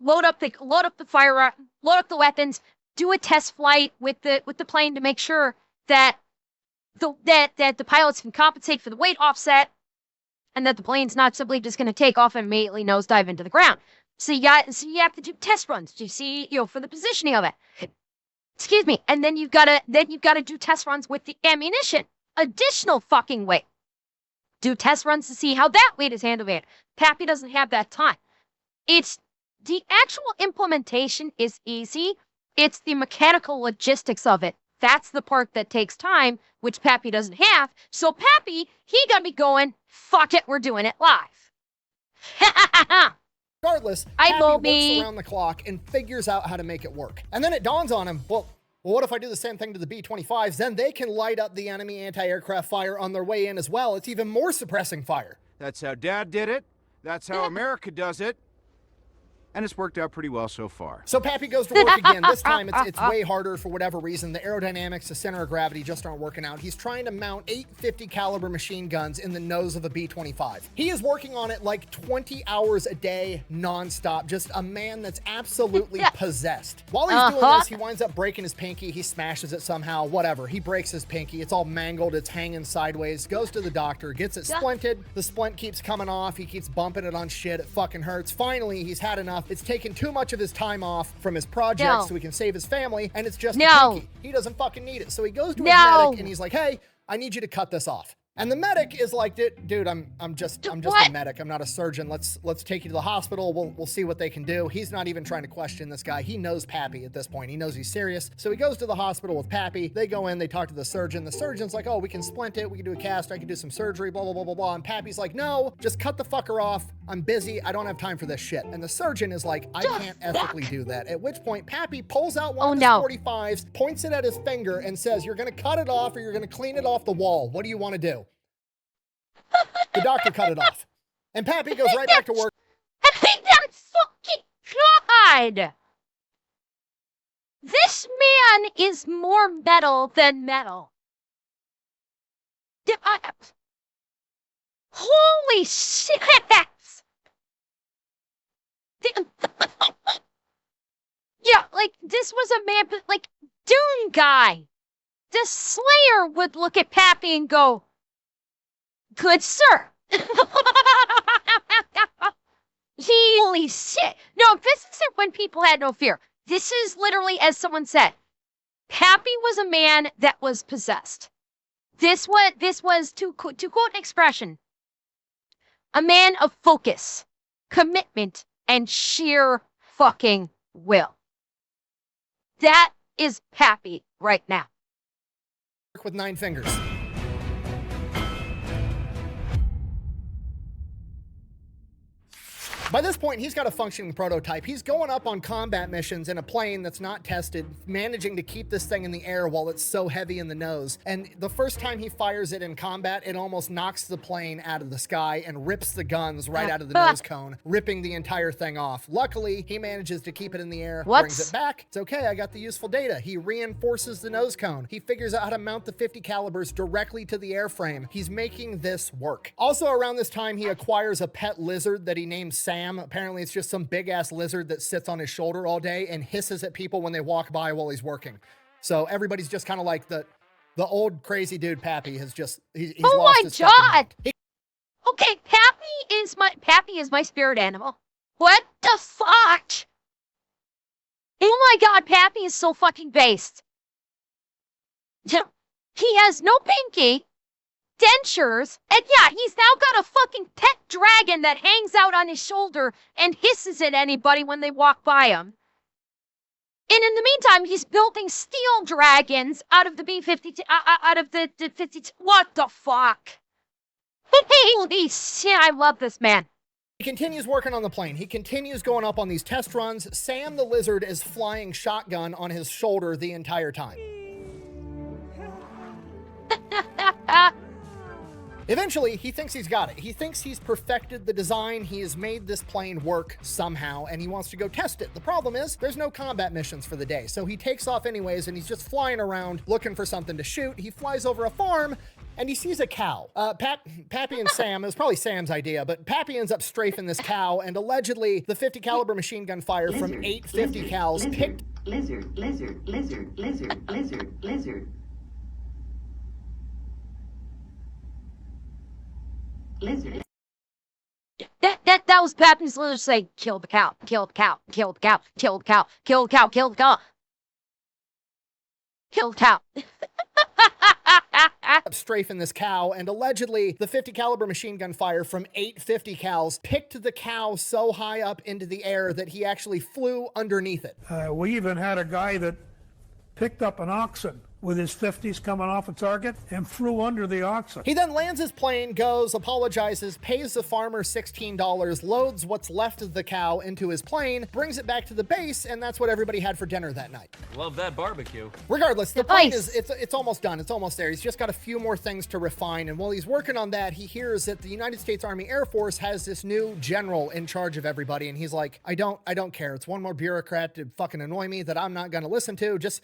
load up the fire, load up the weapons, do a test flight with the plane to make sure that the pilots can compensate for the weight offset, and that the plane's not simply just going to take off and immediately nosedive into the ground. So you have to do test runs to see, for the positioning of it. Excuse me. And then you've got to do test runs with the ammunition. Additional fucking weight. Do test runs to see how that weight is handled. Pappy doesn't have that time. It's the actual implementation is easy. It's the mechanical logistics of it. That's the part that takes time, which Pappy doesn't have. So Pappy, he got me going, fuck it, we're doing it live. Regardless, Pappy works around the clock and figures out how to make it work. And then it dawns on him, well, what if I do the same thing to the B-25s? Then they can light up the enemy anti-aircraft fire on their way in as well. It's even more suppressing fire. That's how Dad did it. That's how America does it. And it's worked out pretty well so far. So Pappy goes to work again. This time it's way harder for whatever reason. The aerodynamics, the center of gravity just aren't working out. He's trying to mount 8 50 caliber machine guns in the nose of a B-25. He is working on it like 20 hours a day, nonstop. Just a man that's absolutely possessed. While he's doing this, he winds up breaking his pinky. He smashes it somehow, whatever. He breaks his pinky. It's all mangled. It's hanging sideways. Goes to the doctor, gets it splinted. The splint keeps coming off. He keeps bumping it on shit. It fucking hurts. Finally, he's had enough. It's taken too much of his time off from his project so he can save his family, and it's just a pinky. He doesn't fucking need it. So he goes to his medic and he's like, hey, I need you to cut this off. And the medic is like, dude, I'm just a medic. I'm not a surgeon. Let's take you to the hospital. We'll see what they can do. He's not even trying to question this guy. He knows Pappy at this point. He knows he's serious. So he goes to the hospital with Pappy. They go in, they talk to the surgeon. The surgeon's like, oh, we can splint it. We can do a cast. I can do some surgery, blah, blah, blah, blah, blah. And Pappy's like, no, just cut the fucker off. I'm busy. I don't have time for this shit. And the surgeon is like, I can't ethically do that. At which point, Pappy pulls out one of his 45s, points it at his finger, and says, you're going to cut it off or you're going to clean it off the wall. What do you want to do? The doctor cut it off. And Pappy goes right back to work. That's fucking God! This man is more metal than metal. Holy shit! Yeah, like, this was a man, but, like, Dune guy. The Slayer would look at Pappy and go, good sir. Holy shit. No, this isn't when people had no fear. This is literally, as someone said, Pappy was a man that was possessed. This was to quote an expression, a man of focus, commitment, and sheer fucking will. That is Pappy right now. With 9 fingers. By this point, he's got a functioning prototype. He's going up on combat missions in a plane that's not tested, managing to keep this thing in the air while it's so heavy in the nose. And the first time he fires it in combat, it almost knocks the plane out of the sky and rips the guns right out of the nose cone, ripping the entire thing off. Luckily, he manages to keep it in the air, brings it back. It's okay, I got the useful data. He reinforces the nose cone. He figures out how to mount the 50 calibers directly to the airframe. He's making this work. Also around this time, he acquires a pet lizard that he names Sam. Apparently, it's just some big-ass lizard that sits on his shoulder all day and hisses at people when they walk by while he's working. So everybody's just kind of like the old crazy dude Pappy has just he's lost his God! Okay, Pappy is my spirit animal. What the fuck? Oh my God, Pappy is so fucking based. He has no pinky, dentures, and yeah, he's now got a fucking pet dragon that hangs out on his shoulder and hisses at anybody when they walk by him. And in the meantime, he's building steel dragons out of the B-52, out of the 52. What the fuck? Holy shit, I love this man. He continues working on the plane. He continues going up on these test runs. Sam the lizard is flying shotgun on his shoulder the entire time. Eventually, he thinks he's got it. He thinks he's perfected the design. He has made this plane work somehow, and he wants to go test it. The problem is, there's no combat missions for the day, so he takes off anyways, and he's just flying around looking for something to shoot. He flies over a farm, and he sees a cow. Pappy and Sam, it was probably Sam's idea, but Pappy ends up strafing this cow, and allegedly, the 50 caliber machine gun fire from 8 50 cals picked... Lizard. That was Pappy's literally saying, kill the cow, kill the cow, kill the cow, kill the cow, kill the cow, kill the cow. Kill the cow. Strafing this cow, and allegedly the 50 caliber machine gun fire from 8 50 cals picked the cow so high up into the air that he actually flew underneath it. We even had a guy that picked up an oxen with his 50s coming off a target and flew under the oxen. He then lands his plane, goes, apologizes, pays the farmer $16, loads what's left of the cow into his plane, brings it back to the base, and that's what everybody had for dinner that night. Love that barbecue. Regardless, the plane it's almost done. It's almost there. He's just got a few more things to refine, and while he's working on that, he hears that the United States Army Air Force has this new general in charge of everybody, and he's like, I don't care. It's one more bureaucrat to fucking annoy me that I'm not gonna listen to. Just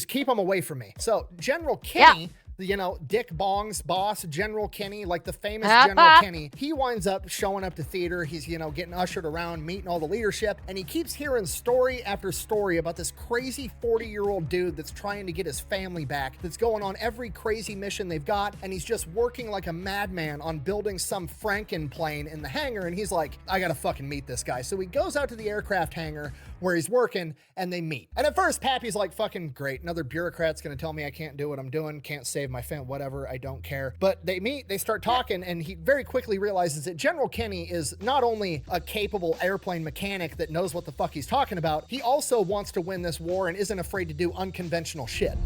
keep him away from me. So General Kinney, you know, Dick Bong's boss, General Kinney, like the famous General Kinney, he winds up showing up to theater. He's, you know, getting ushered around, meeting all the leadership, and he keeps hearing story after story about this crazy 40-year-old dude that's trying to get his family back, that's going on every crazy mission they've got, and he's just working like a madman on building some Frankenplane in the hangar, and he's like, I gotta fucking meet this guy. So he goes out to the aircraft hangar where he's working, and they meet. And at first, Pappy's like, fucking great, another bureaucrat's gonna tell me I can't do what I'm doing, can't save my family, whatever, I don't care. But they meet, they start talking, and he very quickly realizes that General Kinney is not only a capable airplane mechanic that knows what the fuck he's talking about, he also wants to win this war and isn't afraid to do unconventional shit.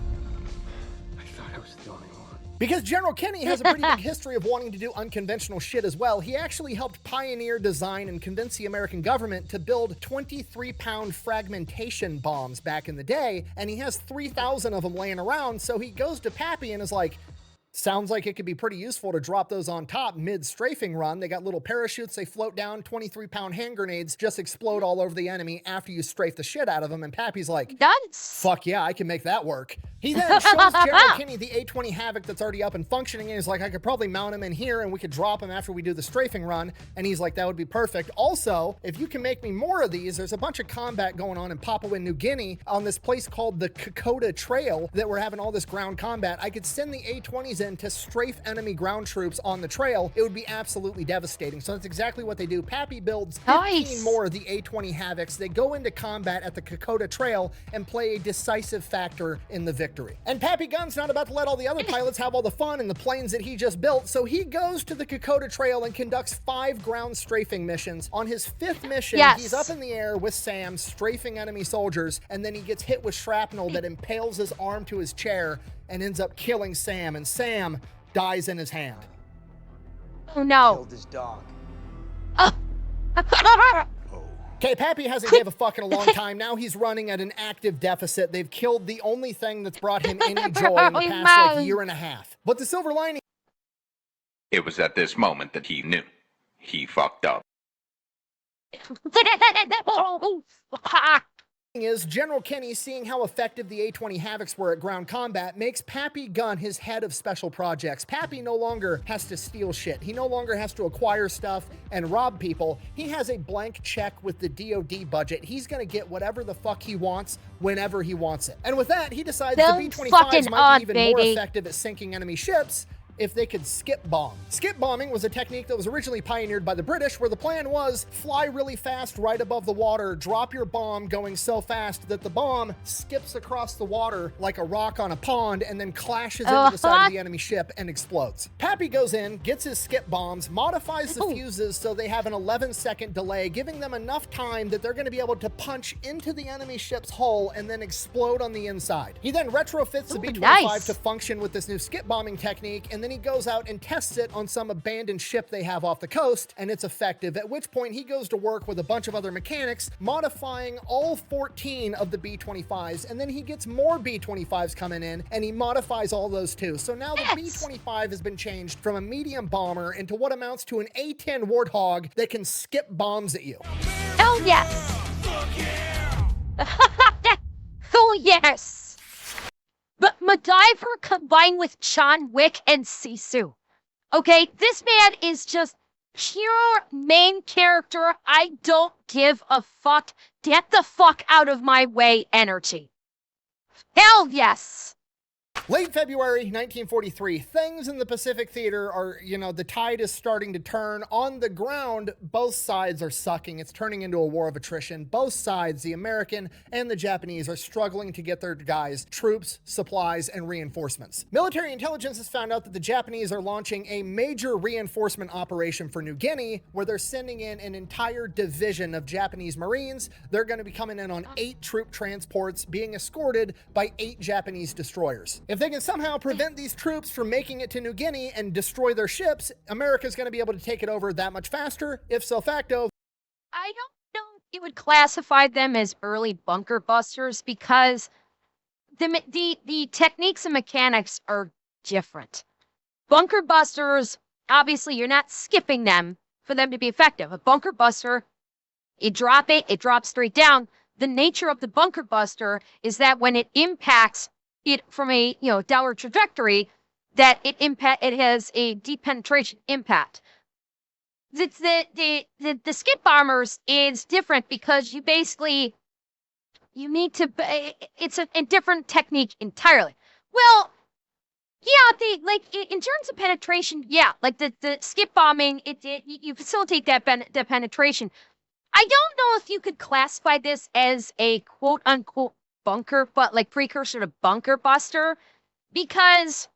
Because General Kinney has a pretty big history of wanting to do unconventional shit as well. He actually helped pioneer, design, and convince the American government to build 23-pound fragmentation bombs back in the day, and he has 3,000 of them laying around, so he goes to Pappy and is like, Sounds like it could be pretty useful to drop those on top mid-strafing run. They got little parachutes, they float down, 23-pound hand grenades just explode all over the enemy after you strafe the shit out of them, and Pappy's like, fuck yeah, I can make that work. He then shows General Kinney the A-20 Havoc that's already up and functioning, and he's like, I could probably mount him in here and we could drop him after we do the strafing run, and he's like, that would be perfect. Also, if you can make me more of these, there's a bunch of combat going on in Papua New Guinea on this place called the Kokoda Trail that we're having all this ground combat. I could send the A-20s in to strafe enemy ground troops on the trail. It would be absolutely devastating. So that's exactly what they do. Pappy builds 15 more of the A-20 Havocs. They go into combat at the Kokoda Trail and play a decisive factor in the victory. And Pappy Gunn's not about to let all the other pilots have all the fun in the planes that he just built, so he goes to the Kokoda Trail and conducts 5 ground strafing missions. On his 5th mission, he's up in the air with Sam, strafing enemy soldiers, and then he gets hit with shrapnel that impales his arm to his chair and ends up killing Sam, and Sam dies in his hand. Oh no. Killed his dog. Okay, Pappy hasn't gave a fuck in a long time. Now he's running at an active deficit. They've killed the only thing that's brought him any joy in the past like year and a half. But the silver lining... It was at this moment that he knew. He fucked up. Is General Kinney, seeing how effective the A-20 Havocs were at ground combat, makes Pappy Gunn his head of special projects. Pappy no longer has to steal shit. He no longer has to acquire stuff and rob people. He has a blank check with the DoD budget. He's gonna get whatever the fuck he wants whenever he wants it. And with that, he decides the B-25s might be even more effective at sinking enemy ships if they could skip bomb. Skip bombing was a technique that was originally pioneered by the British, where the plan was fly really fast right above the water, drop your bomb going so fast that the bomb skips across the water like a rock on a pond and then clashes into the side of the enemy ship and explodes. Pappy goes in, gets his skip bombs, modifies the fuses so they have an 11-second delay, giving them enough time that they're going to be able to punch into the enemy ship's hull and then explode on the inside. He then retrofits the B-25 to function with this new skip bombing technique, and then he goes out and tests it on some abandoned ship they have off the coast, and it's effective, at which point he goes to work with a bunch of other mechanics, modifying all 14 of the B-25s, and then he gets more B-25s coming in, and he modifies all those too. So now the B-25 has been changed from a medium bomber into what amounts to an A-10 Warthog that can skip bombs at you. Oh yes! Oh yes! But MacGyver combined with John Wick and Sisu. Okay, this man is just pure main character. I don't give a fuck. Get the fuck out of my way energy. Hell yes! Late February 1943, things in the Pacific Theater are, the tide is starting to turn. On the ground, both sides are sucking. It's turning into a war of attrition. Both sides, the American and the Japanese, are struggling to get their guys troops, supplies, and reinforcements. Military intelligence has found out that the Japanese are launching a major reinforcement operation for New Guinea, where they're sending in an entire division of Japanese Marines. They're going to be coming in on 8 troop transports, being escorted by 8 Japanese destroyers. If they can somehow prevent these troops from making it to New Guinea and destroy their ships, America's going to be able to take it over that much faster. If so facto, I don't know if you would classify them as early bunker busters, because the techniques and mechanics are different. Bunker busters, obviously you're not skipping them for them to be effective. A bunker buster, you drop it, it drops straight down. The nature of the bunker buster is that when it impacts it from a downward trajectory, that it has a deep penetration impact. The skip bombers is different because you need to, it's a different technique entirely. Well, yeah, in terms of penetration, yeah, like the skip bombing, you facilitate that penetration. I don't know if you could classify this as a quote unquote bunker, but like precursor to bunker buster, because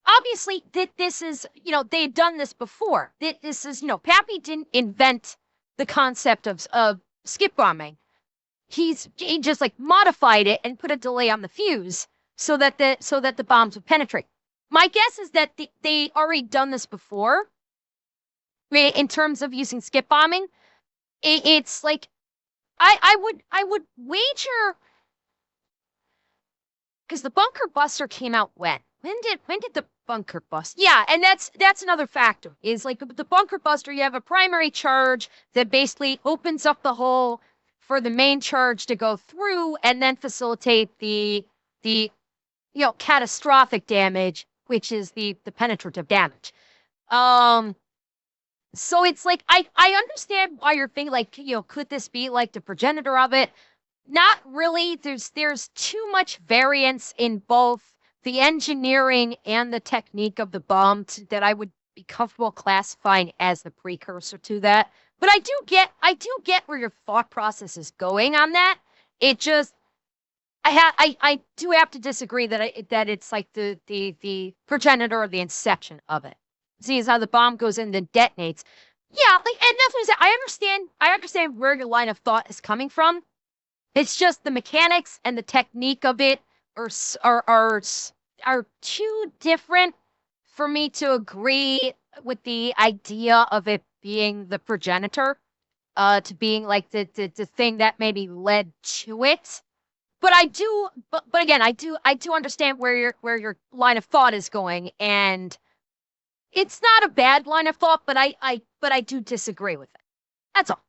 obviously this is, they've done this before. This is, Pappy didn't invent the concept of skip bombing. He just like modified it and put a delay on the fuse so that the bombs would penetrate. My guess is that they already done this before in terms of using skip bombing. It's like I would wager, because the bunker buster came out when? When did the bunker bust. Yeah, and that's another factor. Is like the bunker buster, you have a primary charge that basically opens up the hole for the main charge to go through and then facilitate the catastrophic damage, which is the penetrative damage. So it's like I understand why you're thinking like, could this be like the progenitor of it? Not really. There's too much variance in both the engineering and the technique of the bomb that I would be comfortable classifying as the precursor to that. But I do get where your thought process is going on that. It just I do have to disagree that it's like the progenitor or the inception of it. See, is how the bomb goes in and detonates. Yeah, like, and that's what I said. I understand where your line of thought is coming from. It's just the mechanics and the technique of it are too different for me to agree with the idea of it being the progenitor, to being like the thing that maybe led to it. But again, I do understand where your line of thought is going, and it's not a bad line of thought, but I do disagree with it. That's all.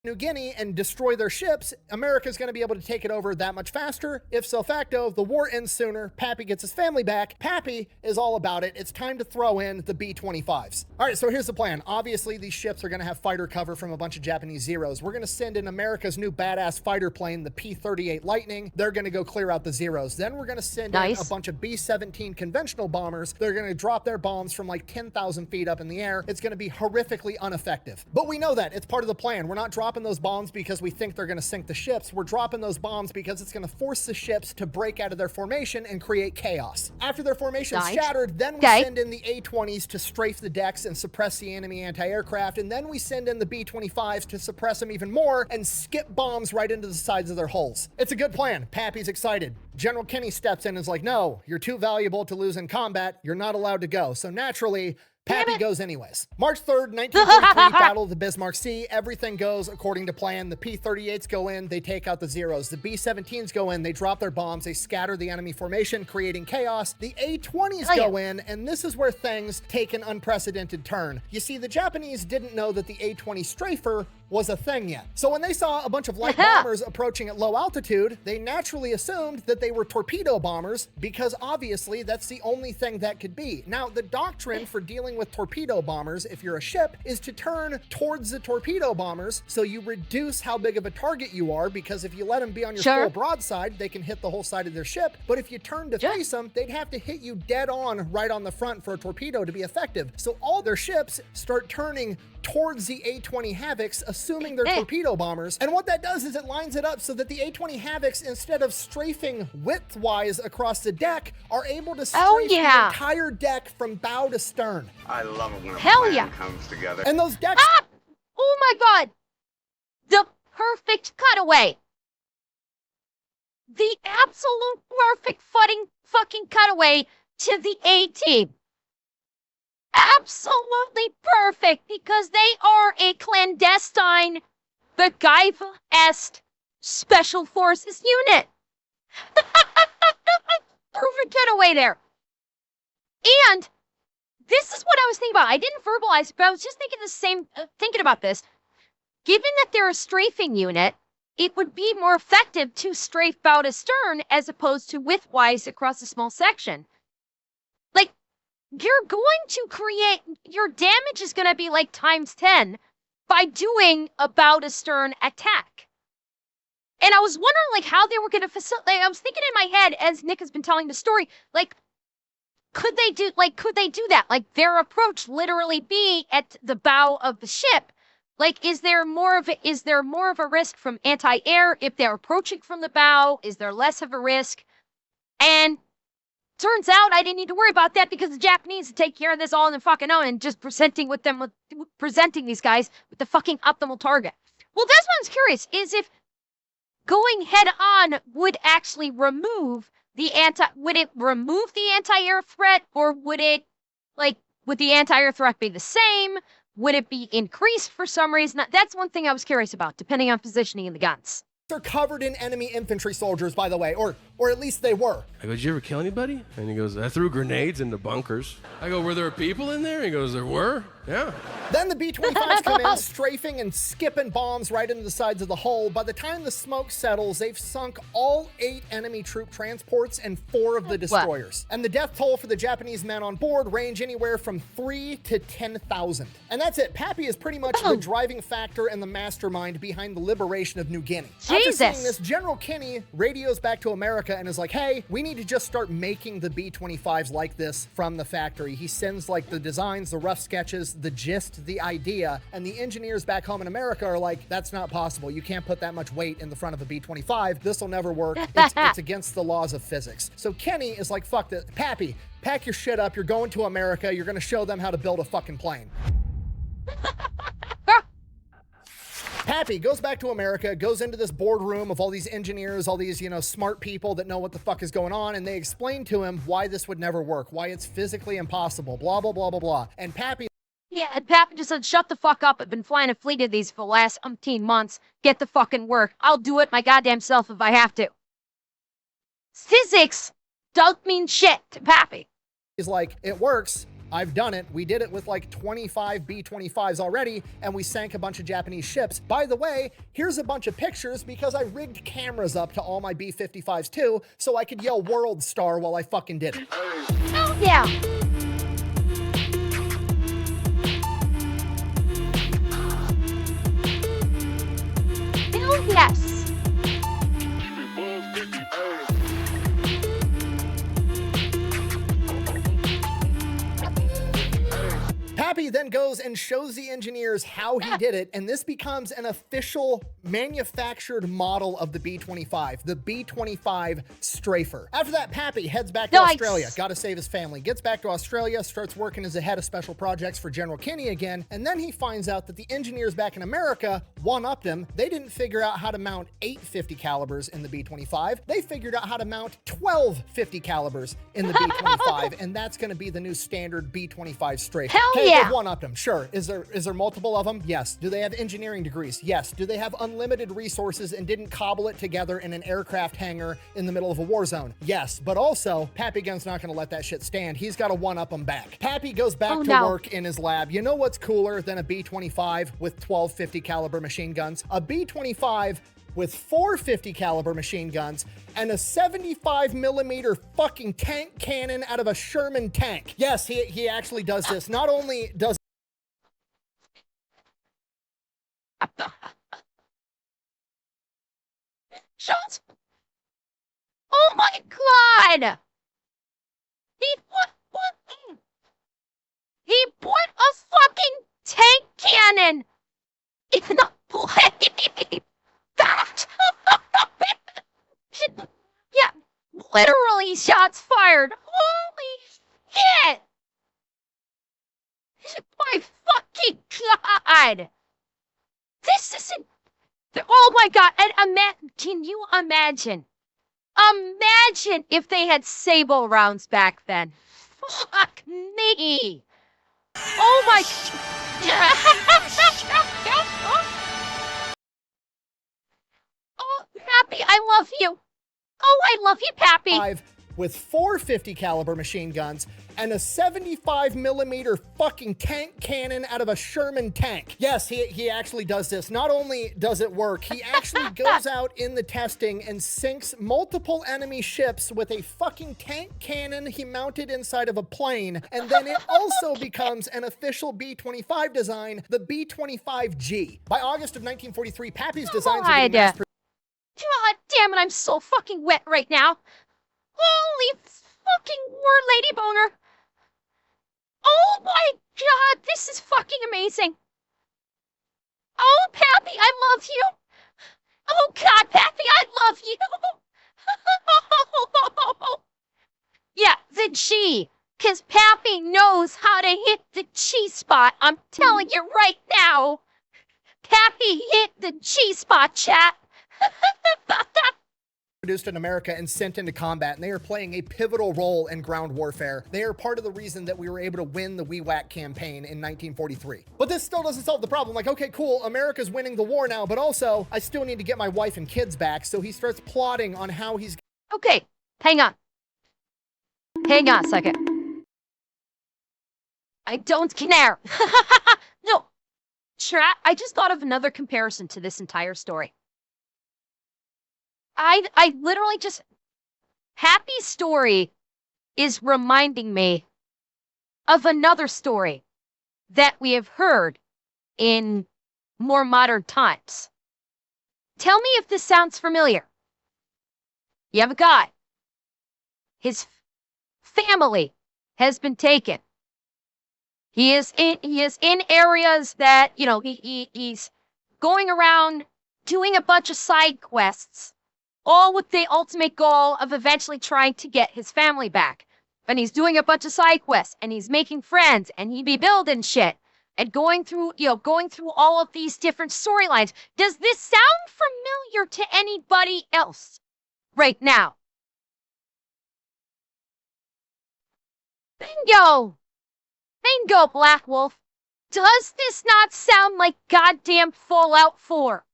New Guinea and destroy their ships, America's going to be able to take it over that much faster. If so facto, the war ends sooner. Pappy gets his family back. Pappy is all about it. It's time to throw in the B-25s. All right, so here's the plan. Obviously, these ships are going to have fighter cover from a bunch of Japanese Zeros. We're going to send in America's new badass fighter plane, the P-38 Lightning. They're going to go clear out the Zeros. Then we're going to send in a bunch of B-17 conventional bombers. They're going to drop their bombs from like 10,000 feet up in the air. It's going to be horrifically ineffective. But we know that. It's part of the plan. We're not dropping those bombs because we think they're going to sink the ships. We're dropping those bombs because it's going to force the ships to break out of their formation and create chaos. After their formation's shattered, then we send in the A-20s to strafe the decks and suppress the enemy anti-aircraft, and then we send in the B-25s to suppress them even more and skip bombs right into the sides of their hulls. It's a good plan. Pappy's excited. General Kenny steps in and is like, no, you're too valuable to lose in combat. You're not allowed to go. So naturally, Pappy goes anyways. March 3rd, 1943, Battle of the Bismarck Sea. Everything goes according to plan. The P-38s go in, they take out the Zeros. The B-17s go in, they drop their bombs, they scatter the enemy formation, creating chaos. The A-20s go in, and this is where things take an unprecedented turn. You see, the Japanese didn't know that the A-20 Strafer was a thing yet. So when they saw a bunch of light bombers approaching at low altitude, they naturally assumed that they were torpedo bombers because obviously that's the only thing that could be. Now, the doctrine for dealing with torpedo bombers, if you're a ship, is to turn towards the torpedo bombers so you reduce how big of a target you are, because if you let them be on your full broadside, they can hit the whole side of their ship. But if you turn to face them, they'd have to hit you dead on right on the front for a torpedo to be effective. So all their ships start turning towards the A-20 Havocs, assuming they're torpedo bombers. And what that does is it lines it up so that the A-20 Havocs, instead of strafing width-wise across the deck, are able to strafe the entire deck from bow to stern. I love it when a plan comes together. And those decks... Oh my god! The perfect cutaway! The absolute perfect fucking cutaway to the A-Team. Absolutely perfect, because they are a clandestine MacGyver-esque special forces unit. Perfect getaway there. And this is what I was thinking about. I didn't verbalize it, but I was just thinking about this. Given that they're a strafing unit, it would be more effective to strafe bow to stern as opposed to widthwise across a small section. Like, you're going to create, your damage is going to be like times 10 by doing a bow to stern attack. And I was wondering like how they were going to facilitate, I was thinking in my head as Nick has been telling the story, like, could they do that? Like, their approach literally be at the bow of the ship? Like, is there more of a risk from anti-air if they're approaching from the bow? Is there less of a risk? And turns out I didn't need to worry about that because the Japanese take care of this all on their fucking own and just presenting these guys with the fucking optimal target. Well, that's what I was curious, is if going head on would actually remove the anti-air threat, or would the anti-air threat be the same? Would it be increased for some reason? That's one thing I was curious about, depending on positioning in the guns. They're covered in enemy infantry soldiers, by the way, or at least they were. I go, did you ever kill anybody? And he goes, I threw grenades into bunkers. I go, were there people in there? He goes, there were, yeah. Then the B-25s come in, strafing and skipping bombs right into the sides of the hull. By the time the smoke settles, they've sunk all 8 enemy troop transports and 4 of the destroyers. And the death toll for the Japanese men on board range anywhere from 3 to 10,000. And that's it. Pappy is pretty much the driving factor and the mastermind behind the liberation of New Guinea. After seeing this, General Kinney radios back to America and is like, hey, we need to just start making the B-25s like this from the factory. He sends like the designs, the rough sketches, the gist, the idea, and the engineers back home in America are like, that's not possible. You can't put that much weight in the front of a B-25. This will never work. It's against the laws of physics. So Kenny is like, fuck this. Pappy, pack your shit up. You're going to America. You're going to show them how to build a fucking plane. Pappy goes back to America, goes into this boardroom of all these engineers, all these, smart people that know what the fuck is going on, and they explain to him why this would never work, why it's physically impossible, blah, blah, blah, blah, blah. And Pappy... Yeah, and Pappy just said, shut the fuck up. I've been flying a fleet of these for the last umpteen months. Get the fucking work. I'll do it my goddamn self if I have to. Physics don't mean shit to Pappy. He's like, it works. I've done it. We did it with like 25 B-25s already, and we sank a bunch of Japanese ships. By the way, here's a bunch of pictures because I rigged cameras up to all my B-55s too, so I could yell World Star while I fucking did it. Oh, yeah. Hell yes. Pappy then goes and shows the engineers how he did it, and this becomes an official manufactured model of the B-25, the B-25 Strafer. After that, Pappy heads back to Australia, gotta save his family, gets back to Australia, starts working as a head of special projects for General Kinney again, and then he finds out that the engineers back in America one-upped him. They didn't figure out how to mount 8 50 calibers in the B-25. They figured out how to mount 12 50 calibers in the B-25, and that's gonna be the new standard B-25 Strafer. Hell yeah! They've one-upped them, sure. Is there multiple of them? Yes. Do they have engineering degrees? Yes. Do they have unlimited resources and didn't cobble it together in an aircraft hangar in the middle of a war zone? Yes. But also, Pappy Gun's not going to let that shit stand. He's got to one-up them back. Pappy goes back to work in his lab. You know what's cooler than a B-25 with 12 50 caliber machine guns? A B-25 with 4 50 caliber machine guns and a 75 millimeter fucking tank cannon out of a Sherman tank. Yes, he actually does this. Not only does Shots. Oh my god! He put a fucking tank cannon in the plane. Yeah, literally shots fired. Holy shit! My fucking god! This isn't. Oh my god! And can you imagine? Imagine if they had sable rounds back then. Fuck me! Oh my. Oh, Pappy, I love you. Oh, I love you, Pappy. With 4 50 caliber machine guns and a 75 millimeter fucking tank cannon out of a Sherman tank. Yes, he actually does this. Not only does it work, he actually goes out in the testing and sinks multiple enemy ships with a fucking tank cannon he mounted inside of a plane. And then it also becomes an official B-25 design, the B-25G. By August of 1943, Pappy's designs are getting mass produced. God damn it, I'm so fucking wet right now. Holy fucking war lady boner. Oh my god, this is fucking amazing. Oh, Pappy, I love you. Oh god, Pappy, I love you. Yeah, the G. Because Pappy knows how to hit the G spot. I'm telling you right now. Pappy hit the G spot, chat. produced in America and sent into combat, and they are playing a pivotal role in ground warfare. They are part of the reason that we were able to win the WEWAC campaign in 1943. But this still doesn't solve the problem. Like, okay, cool, America's winning the war now, but also I still need to get my wife and kids back. So he starts plotting on how he's... Okay, hang on. Hang on a second. I don't care. No. I just thought of another comparison to this entire story. I literally just... Happy's story is reminding me of another story that we have heard in more modern times. Tell me if this sounds familiar. You have a guy. His family has been taken. He is in areas that, you know, he's going around doing a bunch of side quests, all with the ultimate goal of eventually trying to get his family back. And he's doing a bunch of side quests, and he's making friends, and he be building shit, and going through all of these different storylines. Does this sound familiar to anybody else right now? Bingo! Bingo, Black Wolf. Does this not sound like goddamn Fallout 4?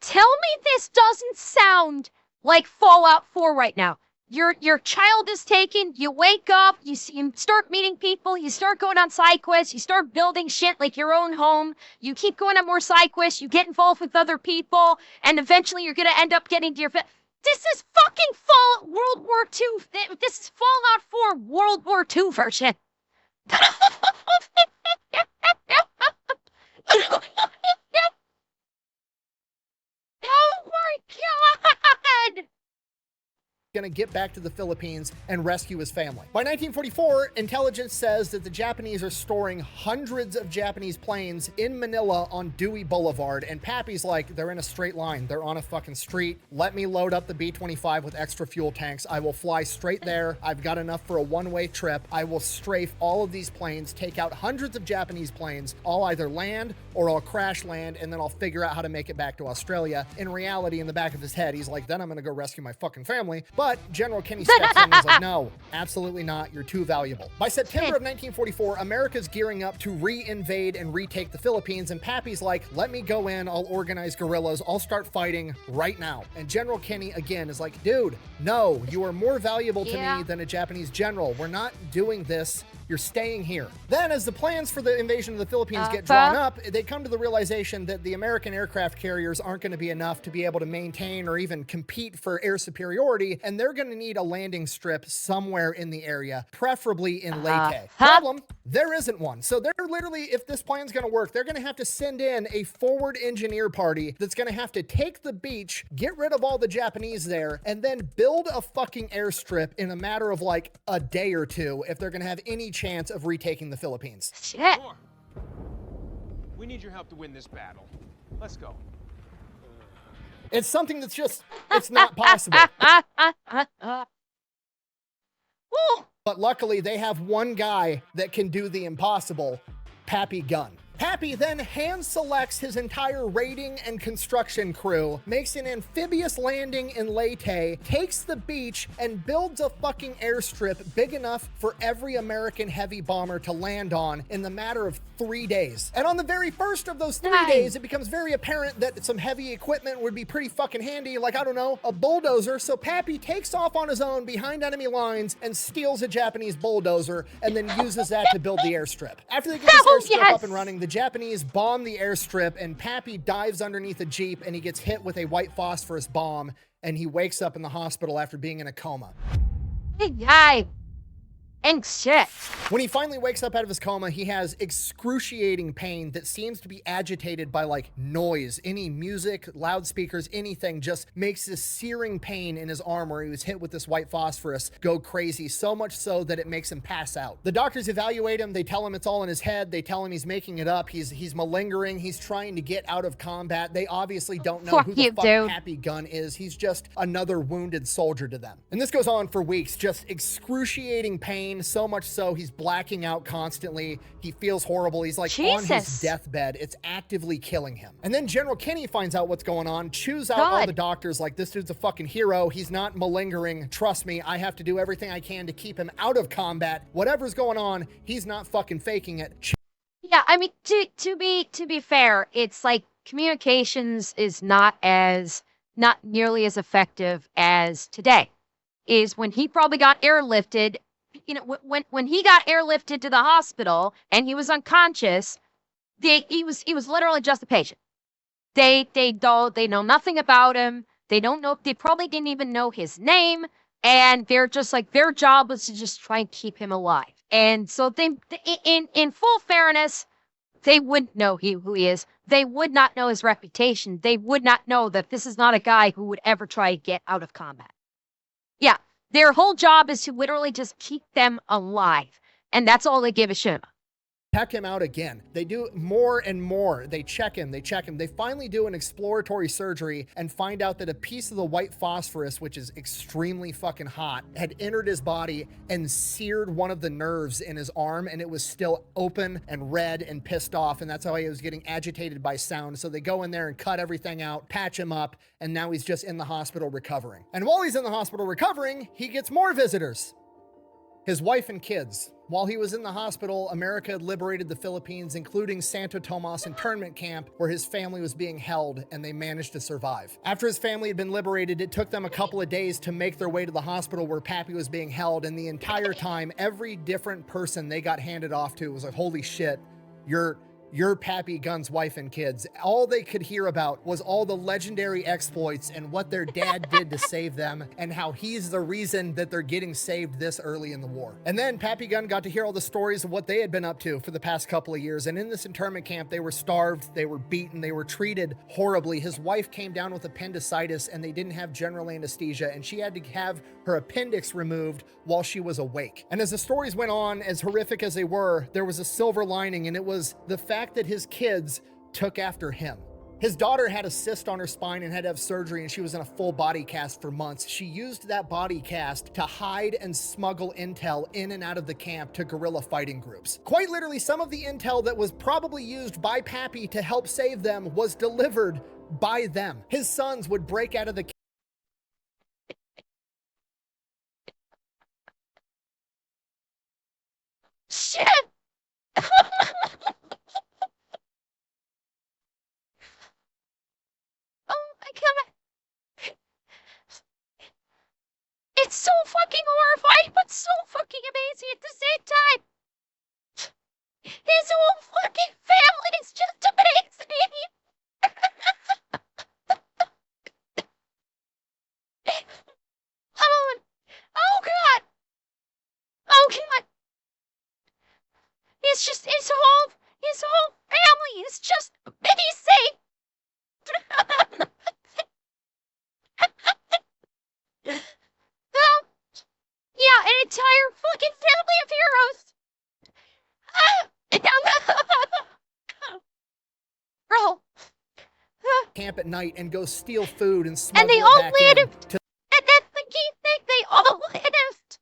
Tell me this doesn't sound like Fallout 4 right now. Your child is taken, you wake up, you start meeting people, you start going on side quests, you start building shit like your own home, you keep going on more side quests, you get involved with other people, and eventually you're gonna end up getting to your This is fucking Fallout World War II. This is Fallout 4 World War II version. Oh my God! Gonna get back to the Philippines and rescue his family. By 1944, intelligence says that the Japanese are storing hundreds of Japanese planes in Manila on Dewey Boulevard, and Pappy's like, they're in a straight line. They're on a fucking street. Let me load up the B-25 with extra fuel tanks. I will fly straight there. I've got enough for a one-way trip. I will strafe all of these planes, take out hundreds of Japanese planes. I'll either land or I'll crash land, and then I'll figure out how to make it back to Australia. In reality, in the back of his head, he's like, then I'm gonna go rescue my fucking family. But General Kenny steps in and is like, no, absolutely not. You're too valuable. By September of 1944, America's gearing up to re-invade and retake the Philippines, and Pappy's like, let me go in, I'll organize guerrillas, I'll start fighting right now. And General Kenny, again, is like, dude, no, you are more valuable to me than a Japanese general. We're not doing this. You're staying here. Then, as the plans for the invasion of the Philippines get drawn up, they come to the realization that the American aircraft carriers aren't going to be enough to be able to maintain or even compete for air superiority, and they're going to need a landing strip somewhere in the area, preferably in Leyte. Problem, there isn't one. So they're literally, if this plan's going to work, they're going to have to send in a forward engineer party that's going to have to take the beach, get rid of all the Japanese there, and then build a fucking airstrip in a matter of like a day or two if they're going to have any chance of retaking the Philippines. Shit. We need your help to win this battle. Let's go. It's something that's just, it's not possible. But luckily, they have one guy that can do the impossible, Pappy Gunn. Pappy then hand selects his entire raiding and construction crew, makes an amphibious landing in Leyte, takes the beach, and builds a fucking airstrip big enough for every American heavy bomber to land on in the matter of 3 days. And on the very first of those 3 days, it becomes very apparent that some heavy equipment would be pretty fucking handy, like, I don't know, a bulldozer. So Pappy takes off on his own behind enemy lines and steals a Japanese bulldozer and then uses that to build the airstrip. After they get this airstrip up and running, the Japanese bomb the airstrip, and Pappy dives underneath a Jeep and he gets hit with a white phosphorus bomb, and he wakes up in the hospital after being in a coma. Yay. And shit. When he finally wakes up out of his coma, he has excruciating pain that seems to be agitated by like noise. Any music, loudspeakers, anything just makes this searing pain in his arm where he was hit with this white phosphorus go crazy, so much so that it makes him pass out. The doctors evaluate him. They tell him it's all in his head. They tell him he's making it up. He's malingering. He's trying to get out of combat. They obviously don't know who the fuck Pappy Gunn is. He's just another wounded soldier to them. And this goes on for weeks, just excruciating pain pain, so much so he's blacking out constantly. He feels horrible. He's like on his deathbed. It's actively killing him. And then General Kinney finds out what's going on, chews out all the doctors like, this dude's a fucking hero. He's not malingering. Trust me, I have to do everything I can to keep him out of combat. Whatever's going on, he's not fucking faking it. Yeah, I mean, to be fair, it's like communications is not nearly as effective as today. Is when he probably got airlifted, you know, when he got airlifted to the hospital and he was unconscious, he was literally just a patient. They know nothing about him. They probably didn't even know his name, and they're just like, their job was to just try and keep him alive. And so in full fairness, they wouldn't know who he is. They would not know his reputation. They would not know that this is not a guy who would ever try to get out of combat. Yeah, their whole job is to literally just keep them alive. And that's all they give a shit about. Check him out again. They do more and more. They check him. They finally do an exploratory surgery and find out that a piece of the white phosphorus, which is extremely fucking hot, had entered his body and seared one of the nerves in his arm, and it was still open and red and pissed off, and that's how he was getting agitated by sound. So they go in there and cut everything out, patch him up, and now he's just in the hospital recovering. And while he's in the hospital recovering, he gets more visitors. His wife and kids. While he was in the hospital, America had liberated the Philippines, including Santo Tomas internment camp, where his family was being held, and they managed to survive. After his family had been liberated, it took them a couple of days to make their way to the hospital where Pappy was being held, and the entire time, every different person they got handed off to was like, holy shit, you're Pappy Gunn's wife and kids. All they could hear about was all the legendary exploits and what their dad did to save them, and how he's the reason that they're getting saved this early in the war. And then Pappy Gunn got to hear all the stories of what they had been up to for the past couple of years. And in this internment camp, they were starved, they were beaten, they were treated horribly. His wife came down with appendicitis, and they didn't have general anesthesia, and she had to have her appendix removed while she was awake. And as the stories went on, as horrific as they were, there was a silver lining, and it was the fact that his kids took after him. His daughter had a cyst on her spine and had to have surgery, and she was in a full body cast for months. She used that body cast to hide and smuggle intel in and out of the camp to guerrilla fighting groups. Quite literally, some of the intel that was probably used by Pappy to help save them was delivered by them. His sons would break out of the shit. It's so fucking horrifying, but so fucking amazing at the same time. His whole fucking family is just amazing. Oh God. Oh God. It's just his whole family is just amazing. Yeah, an entire fucking family of heroes. Bro. Camp at night and go steal food and smuggle And they it all back lived. in. And that's the key thing. They all lived.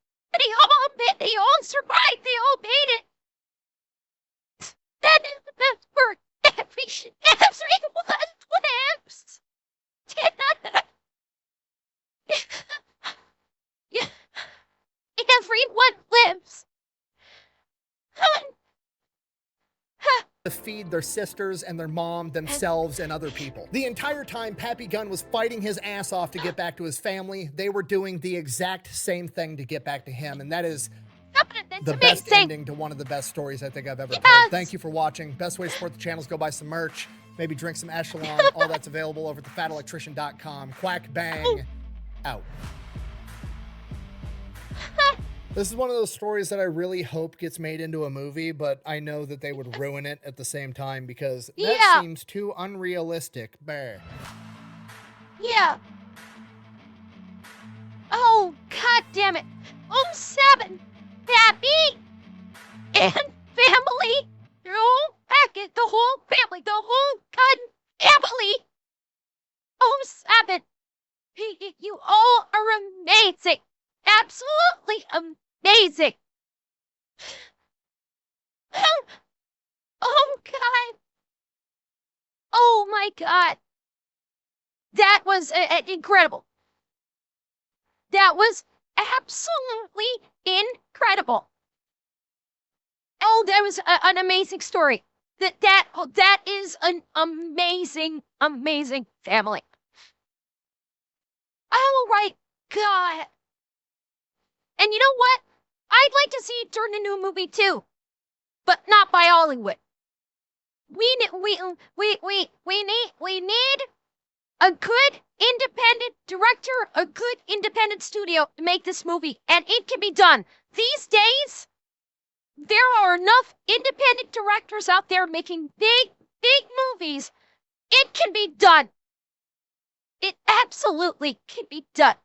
They all survived. They all made it. That is the best part. Everyone lives. Everyone lives. To feed their sisters and their mom, themselves, and other people. The entire time, Pappy Gunn was fighting his ass off to get back to his family. They were doing the exact same thing to get back to him, and that is the best ending to one of the best stories I think I've ever told. Thank you for watching. Best way to support the channel is go buy some merch, maybe drink some Echelon. All that's available over at thefatelectrician.com. Quack bang, out. This is one of those stories that I really hope gets made into a movie, but I know that they would ruin it at the same time because that seems too unrealistic. Bear. Yeah. Oh, God damn it. 07. Pappy and family. The whole packet, the whole family, the whole God family. 07. You all are amazing. Absolutely amazing. my God. That was incredible. That was absolutely incredible. Oh, that was an amazing story. That is an amazing, amazing family. Oh, right. God. And you know what? I'd like to see it turn into a movie too, but not by Hollywood. We need a good independent director, a good independent studio to make this movie, and it can be done. These days, there are enough independent directors out there making big movies. It can be done. It absolutely can be done.